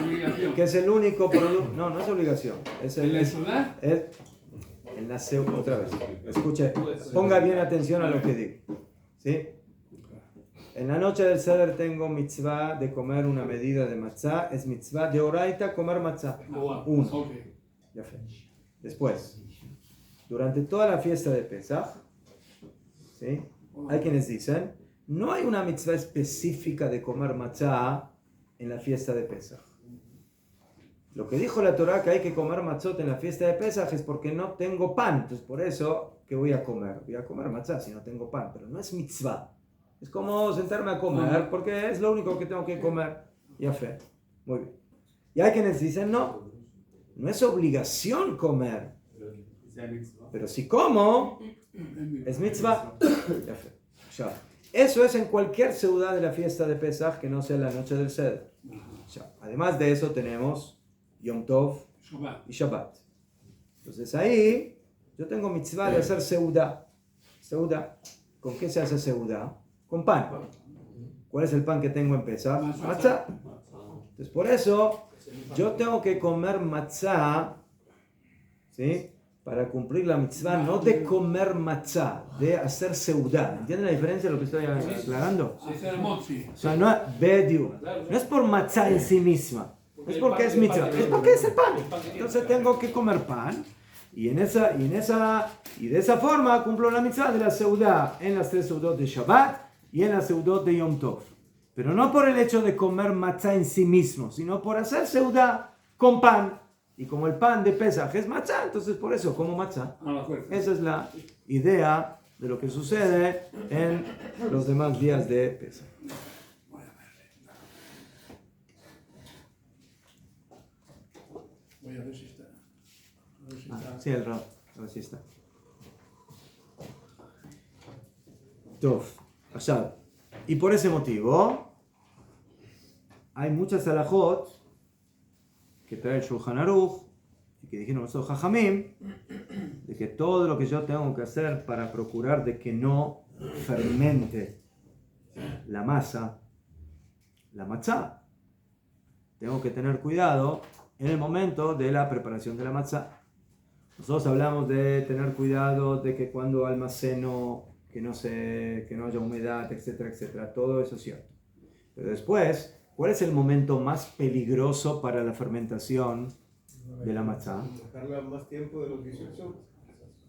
que es el único producto. No, no es obligación. Es ¿En la ciudad? En la otra vez. Escuche, ponga bien atención a lo que digo. ¿Sí? En la noche del Seder tengo mitzvah de comer una medida de matzah. Es mitzvah de oraita comer matzah. Uno. Ya fue. Después, durante toda la fiesta de Pesach, ¿sí?, hay quienes dicen, no hay una mitzvah específica de comer matzah en la fiesta de Pesach. Lo que dijo la Torah que hay que comer matzot en la fiesta de Pesach es porque no tengo pan. Entonces por eso, ¿qué voy a comer? Voy a comer matzah si no tengo pan. Pero no es mitzvah. Es como sentarme a comer, porque es lo único que tengo que comer. Ya fe. Muy bien. Y hay quienes dicen, no es obligación comer. Pero si como, es mitzvah. Ya fe. Ya. Eso es en cualquier ciudad de la fiesta de Pesach que no sea la noche del Seder. Ya. Además de eso tenemos Yom Tov y Shabbat. Entonces ahí yo tengo mitzvah de hacer seudá. Seudá. ¿Con qué se hace seudá? Con pan. ¿Cuál es el pan que tengo en Pesach? Matzah. Entonces por eso yo tengo que comer matzah, ¿sí? Para cumplir la mitzvah, no de comer matzah, de hacer seudá. ¿Entienden la diferencia de lo que estoy aclarando? O sea, no es por matzah en sí misma, no es porque es mitzvah, es porque es el pan. Entonces tengo que comer pan y de esa forma cumplo la mitzvah de la seudá en las 3 seudot de Shabbat y en las seudot de Yom Tov. Pero no por el hecho de comer matzah en sí mismo, sino por hacer seudá con pan. Y como el pan de Pesach es matzah, entonces por eso como matzah. Esa es la idea de lo que sucede en los demás días de Pesach. Voy a ver si está. Sí, el rab, a ver si está. Tov, Ashab. Y por ese motivo, hay muchas halajot que trae el Shulchan Aruch y que dijeron nosotros Jajamim, de que todo lo que yo tengo que hacer para procurar de que no fermente la masa, la matzá, tengo que tener cuidado en el momento de la preparación de la matzá. Nosotros hablamos de tener cuidado de que cuando almaceno, que no haya humedad, etcétera, etcétera. Todo eso es cierto. Pero después, ¿cuál es el momento más peligroso para la fermentación de la matzá? Dejarla más tiempo de los 18.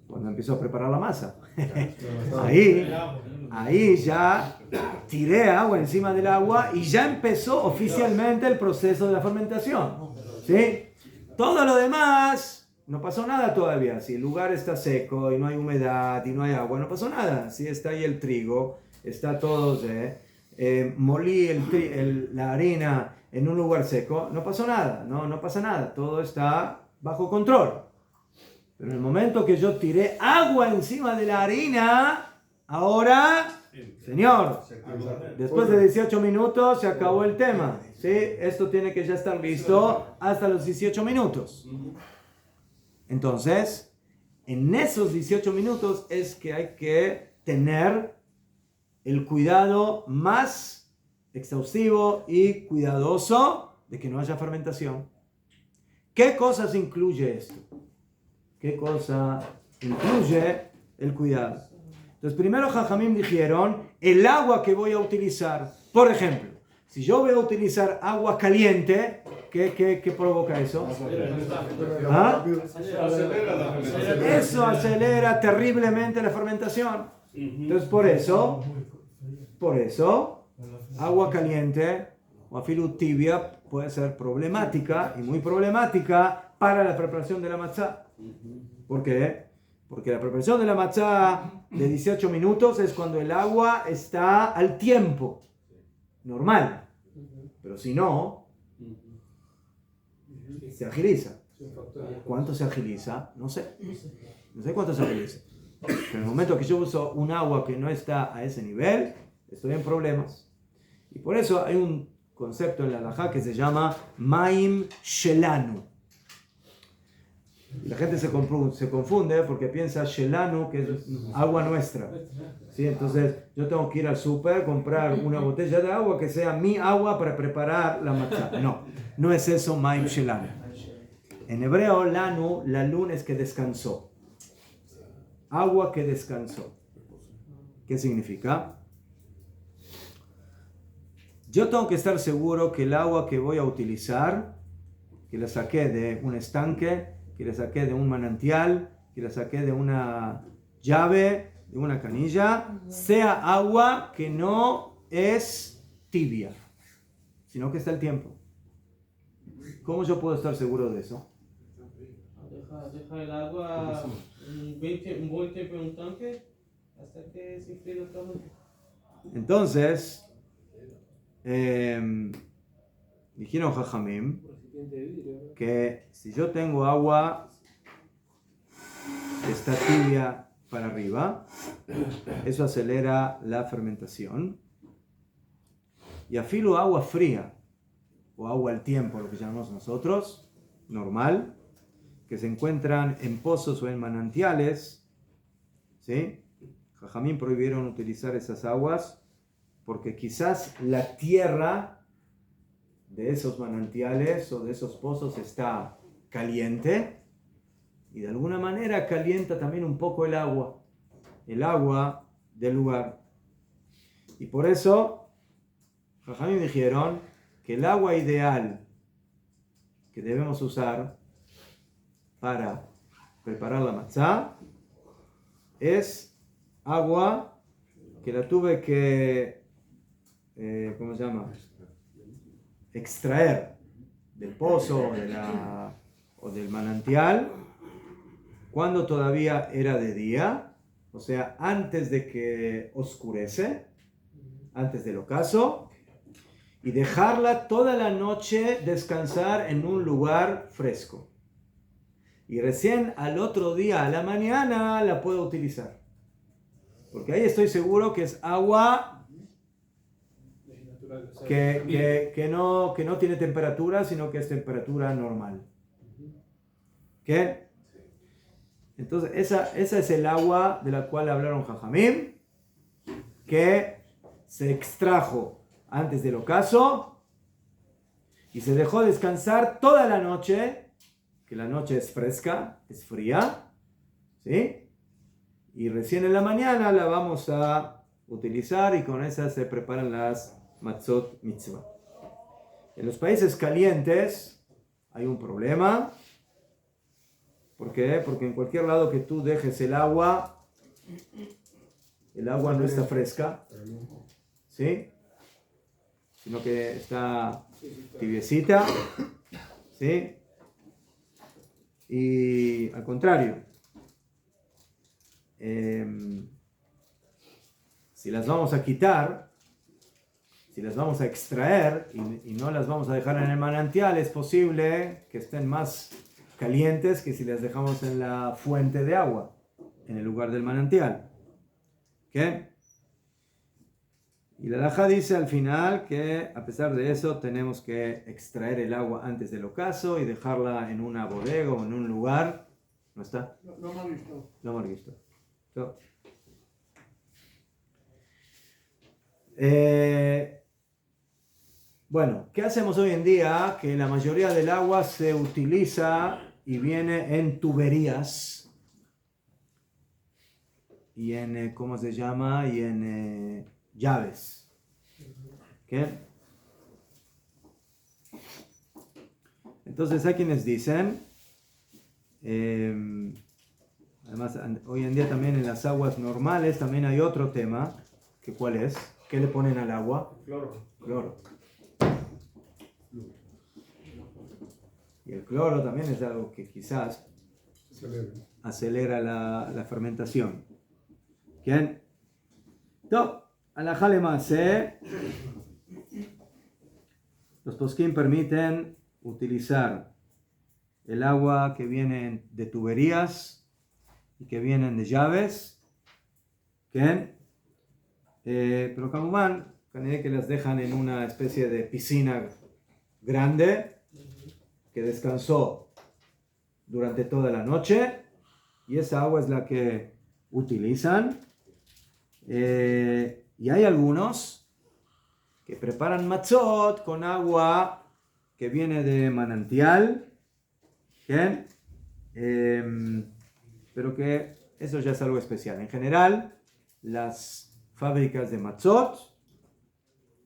Cuando empiezo a preparar la masa. Ahí ya tiré agua encima del agua y ya empezó oficialmente el proceso de la fermentación. ¿Sí? Todo lo demás, no pasó nada todavía. Si el lugar está seco y no hay humedad y no hay agua, no pasó nada. Si está ahí el trigo, está todo... molí la harina en un lugar seco, no pasó nada, no pasa nada, todo está bajo control. Pero en el momento que yo tiré agua encima de la harina, ahora, señor, después de 18 minutos se acabó el tema. ¿Sí? Esto tiene que ya estar listo hasta los 18 minutos. Entonces, en esos 18 minutos es que hay que tener el cuidado más exhaustivo y cuidadoso de que no haya fermentación. ¿Qué cosas incluye esto? ¿Qué cosa incluye el cuidado? Entonces, primero Jajamim dijeron, el agua que voy a utilizar. Por ejemplo, si yo voy a utilizar agua caliente, ¿qué provoca eso? ¿Ah? Eso acelera terriblemente la fermentación. Entonces, por eso, agua caliente o afilu tibia puede ser problemática y muy problemática para la preparación de la matzá. ¿Por qué? Porque la preparación de la matzá de 18 minutos es cuando el agua está al tiempo normal. Pero si no, se agiliza. ¿Cuánto se agiliza? No sé. No sé cuánto se agiliza. Pero en el momento que yo uso un agua que no está a ese nivel, estoy en problemas. Y por eso hay un concepto en la halajá que se llama Maim Shelanu. Y la gente se confunde porque piensa Shelanu, que es agua nuestra. ¿Sí? Entonces yo tengo que ir al súper, comprar una botella de agua que sea mi agua para preparar la matzá. No es eso Maim Shelanu. En hebreo, Lanu, la luna es que descansó. Agua que descansó. ¿Qué significa? Yo tengo que estar seguro que el agua que voy a utilizar, que la saqué de un estanque, que la saqué de un manantial, que la saqué de una llave, de una canilla, sea agua que no es tibia, sino que está el tiempo. ¿Cómo yo puedo estar seguro de eso? Deja el agua un buen tiempo en un tanque hasta que se enfríe totalmente. Entonces, dijeron Jajamim que si yo tengo agua que está tibia para arriba, eso acelera la fermentación. Y afilo agua fría, o agua al tiempo, lo que llamamos nosotros, normal, que se encuentran en pozos o en manantiales, ¿sí? Jajamín prohibieron utilizar esas aguas porque quizás la tierra de esos manantiales o de esos pozos está caliente y de alguna manera calienta también un poco el agua del lugar. Y por eso, Jajamín dijeron que el agua ideal que debemos usar para preparar la matzá es agua que la tuve que, ¿cómo se llama? Extraer del pozo o del manantial cuando todavía era de día, o sea, antes de que oscurece, antes del ocaso, y dejarla toda la noche descansar en un lugar fresco. Y recién al otro día, a la mañana, la puedo utilizar. Porque ahí estoy seguro que es agua que no tiene temperatura, sino que es temperatura normal. ¿Qué? Entonces, esa es el agua de la cual hablaron Jajamim, que se extrajo antes del ocaso y se dejó descansar toda la noche, que la noche es fresca, es fría, ¿sí? Y recién en la mañana la vamos a utilizar y con esa se preparan las matzot mitzvah. En los países calientes hay un problema. ¿Por qué? Porque en cualquier lado que tú dejes el agua no está fresca, ¿sí? Sino que está tibiecita, ¿sí? Y al contrario, si las vamos a quitar, si las vamos a extraer y no las vamos a dejar en el manantial, es posible que estén más calientes que si las dejamos en la fuente de agua, en el lugar del manantial. ¿Qué? Y la halajá dice al final que a pesar de eso tenemos que extraer el agua antes del ocaso y dejarla en una bodega o en un lugar. ¿No está? Lo marguisto. Bueno, ¿qué hacemos hoy en día? Que la mayoría del agua se utiliza y viene en tuberías y en, ¿cómo se llama? Y en llaves. ¿Qué? Entonces hay quienes dicen, además hoy en día también en las aguas normales también hay otro tema, que ¿cuál es? ¿Qué le ponen al agua? Cloro. Y el cloro también es algo que quizás acelera la fermentación. ¿Quién? No, alajá lema'aseh, los poskim permiten utilizar el agua que viene de tuberías y que vienen de llaves. ¿Quién? Pero Kamumán, que las dejan en una especie de piscina grande que descansó durante toda la noche y esa agua es la que utilizan. Y hay algunos que preparan matzot con agua que viene de manantial, ¿bien? Pero que eso ya es algo especial. En general, las fábricas de matzot,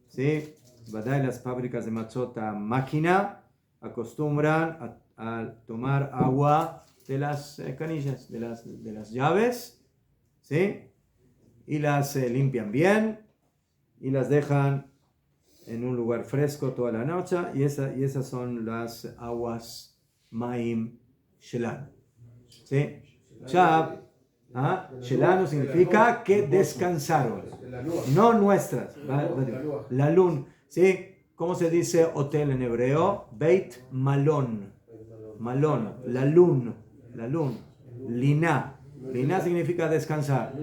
¿sí? Las fábricas de matzot a máquina acostumbran a tomar agua de las canillas, de las llaves, ¿sí? Y las limpian bien y las dejan en un lugar fresco toda la noche y esas son las aguas Maim Shelan, ¿sí? Ya ¿Ah? Shelanu significa que descansaron. No nuestras. La lun. ¿Sí? ¿Cómo se dice hotel en hebreo? Beit malón. Malón. La lun. La lun. Lina. Lina significa descansar.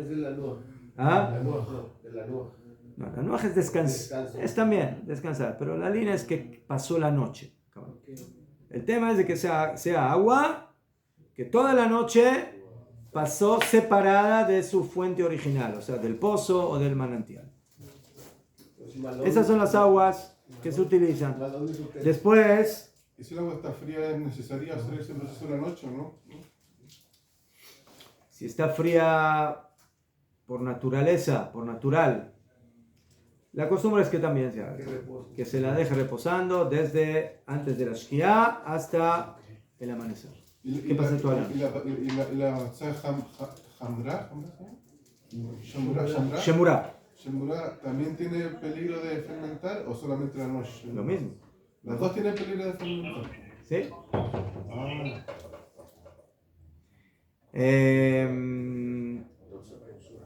¿Ah? No, la nuaj es descansar. Es también descansar. Pero la lina es que pasó la noche. El tema es de que sea agua que toda la noche pasó separada de su fuente original, o sea, del pozo o del manantial. Esas son las aguas que se utilizan. Después, y si el agua está fría, es necesario hacer ese proceso en la noche, ¿no? si está fría por naturaleza, por natural, la costumbre es que también se haga, que se la deje reposando desde antes de la Shkia hasta el amanecer. ¿Qué pasa tú hablando? ¿Y la matzah Hamra? ¿Shemura también tiene peligro de fermentar o solamente la noche? Lo mismo. ¿Las dos tienen peligro de fermentar? Sí.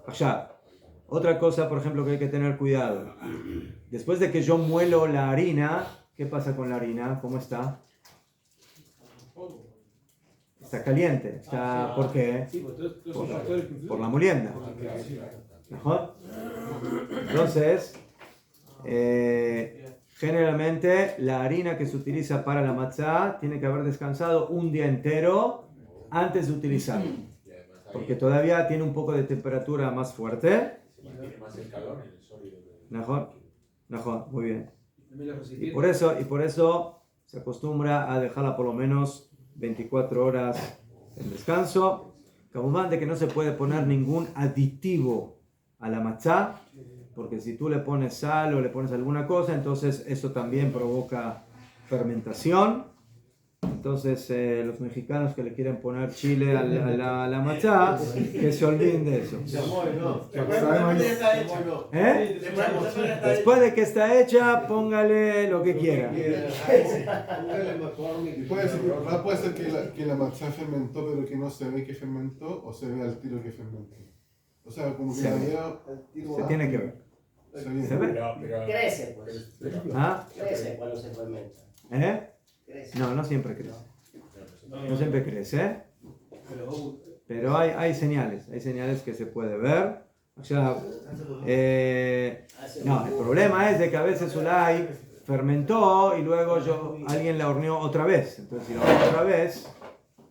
Allá. Otra cosa, por ejemplo, que hay que tener cuidado. Después de que yo muelo la harina, ¿qué pasa con la harina? ¿Cómo está? Está caliente. Está, ¿por qué? Por la molienda. ¿Mejor? Entonces, generalmente la harina que se utiliza para la matzá tiene que haber descansado un día entero antes de utilizarla. Porque todavía tiene un poco de temperatura más fuerte. Mantiene más el calor en el sólido. Mejor, muy bien. Y por eso se acostumbra a dejarla por lo menos 24 horas en descanso. Kamumán de que no se puede poner ningún aditivo a la matzá, porque si tú le pones sal o le pones alguna cosa, entonces eso también provoca fermentación. Entonces los mexicanos que le quieren poner chile a la matzá, que se olviden de eso. Después de que está hecha, póngale lo que quiera. Puede ser que la matzá fermentó, pero que no se ve que fermentó, o se ve al tiro que fermentó. O sea, como que la veo. Se tiene que ver. Se ve. Crece, pues. ¿Ah? Crece cuando se fermenta. No siempre crece. No siempre crece, pero hay señales que se puede ver. O sea, no, el problema es de que a veces Ulay fermentó y luego alguien la horneó otra vez. Entonces, si la horneó otra vez,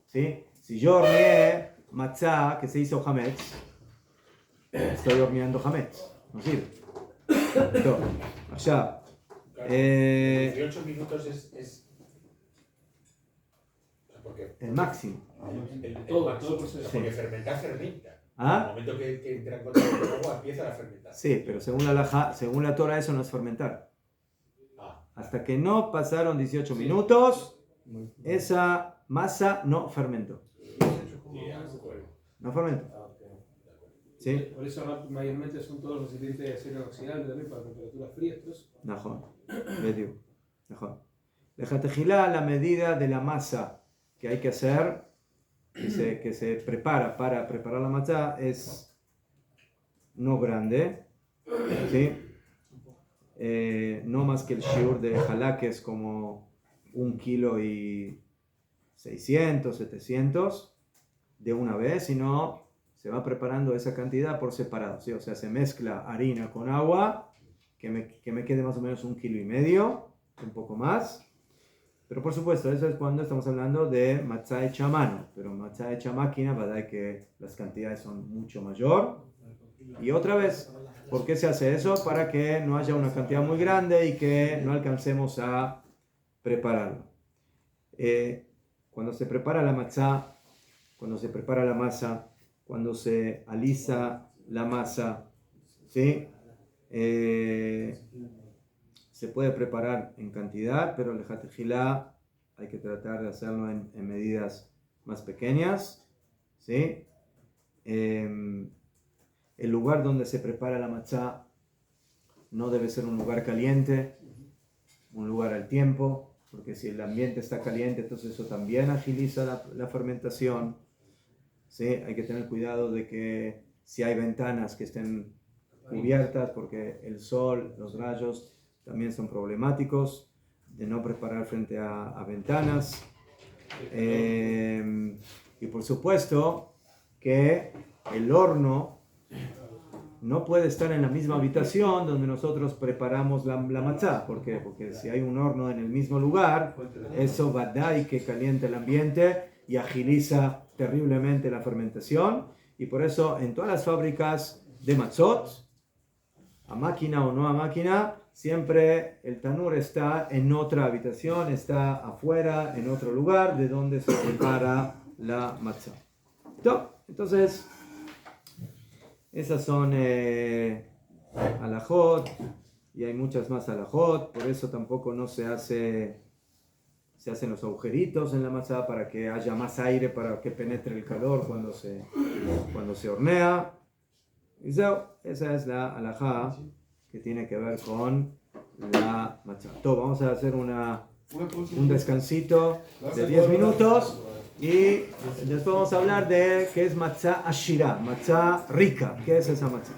¿sí? Si yo horneé matzá que se hizo hametz, estoy horneando hametz, no sirve. Entonces, allá. 18 minutos es el máximo. Todo máximo. Porque fermentar fermenta. ¿Ah? En el momento que entra en contacto con agua empieza la fermentación. Sí, pero según la Torah eso no es fermentar. Hasta que no pasaron 18 minutos, esa masa no fermentó. No fermentó. ¿Sí? Por eso mayormente son todos recipientes de acero inoxidable también para temperaturas frías. Mejor. Deja tejilá, la medida de la masa que hay que hacer, que se prepara para preparar la matzá, es no grande, ¿sí? No más que el shiur de jalá, que es como 1 kilo y 600, 700 de una vez, sino se va preparando esa cantidad por separado, ¿sí? O sea, se mezcla harina con agua, que me quede más o menos 1,5 kilos, un poco más. Pero por supuesto, eso es cuando estamos hablando de matzá hecha a mano. Pero matzá hecha a máquina, verdad que las cantidades son mucho mayor. Y otra vez, ¿por qué se hace eso? Para que no haya una cantidad muy grande y que no alcancemos a prepararlo. Cuando se prepara la matzá, cuando se prepara la masa, cuando se alisa la masa, ¿sí? Se puede preparar en cantidad, pero el jatejilá hay que tratar de hacerlo en medidas más pequeñas, ¿sí? El lugar donde se prepara la matzá no debe ser un lugar caliente, un lugar al tiempo, porque si el ambiente está caliente, entonces eso también agiliza la fermentación, ¿sí? Hay que tener cuidado de que si hay ventanas que estén cubiertas, porque el sol, los rayos también son problemáticos, de no preparar frente a ventanas. Y por supuesto que el horno no puede estar en la misma habitación donde nosotros preparamos la matzá. ¿Por qué? Porque si hay un horno en el mismo lugar, eso va a dar que calienta el ambiente y agiliza terriblemente la fermentación. Y por eso en todas las fábricas de matzot, a máquina o no a máquina, siempre el tanur está en otra habitación, está afuera, en otro lugar de donde se prepara la matzá. Entonces, esas son alajot, y hay muchas más alajot, por eso tampoco no se hacen los agujeritos en la matzá para que haya más aire, para que penetre el calor cuando se hornea. Y esa es la alajá que tiene que ver con la matzá. Vamos a hacer un descansito de 10 minutos y después vamos a hablar de qué es matzá ashira, matzá rica. ¿Qué es esa matzá?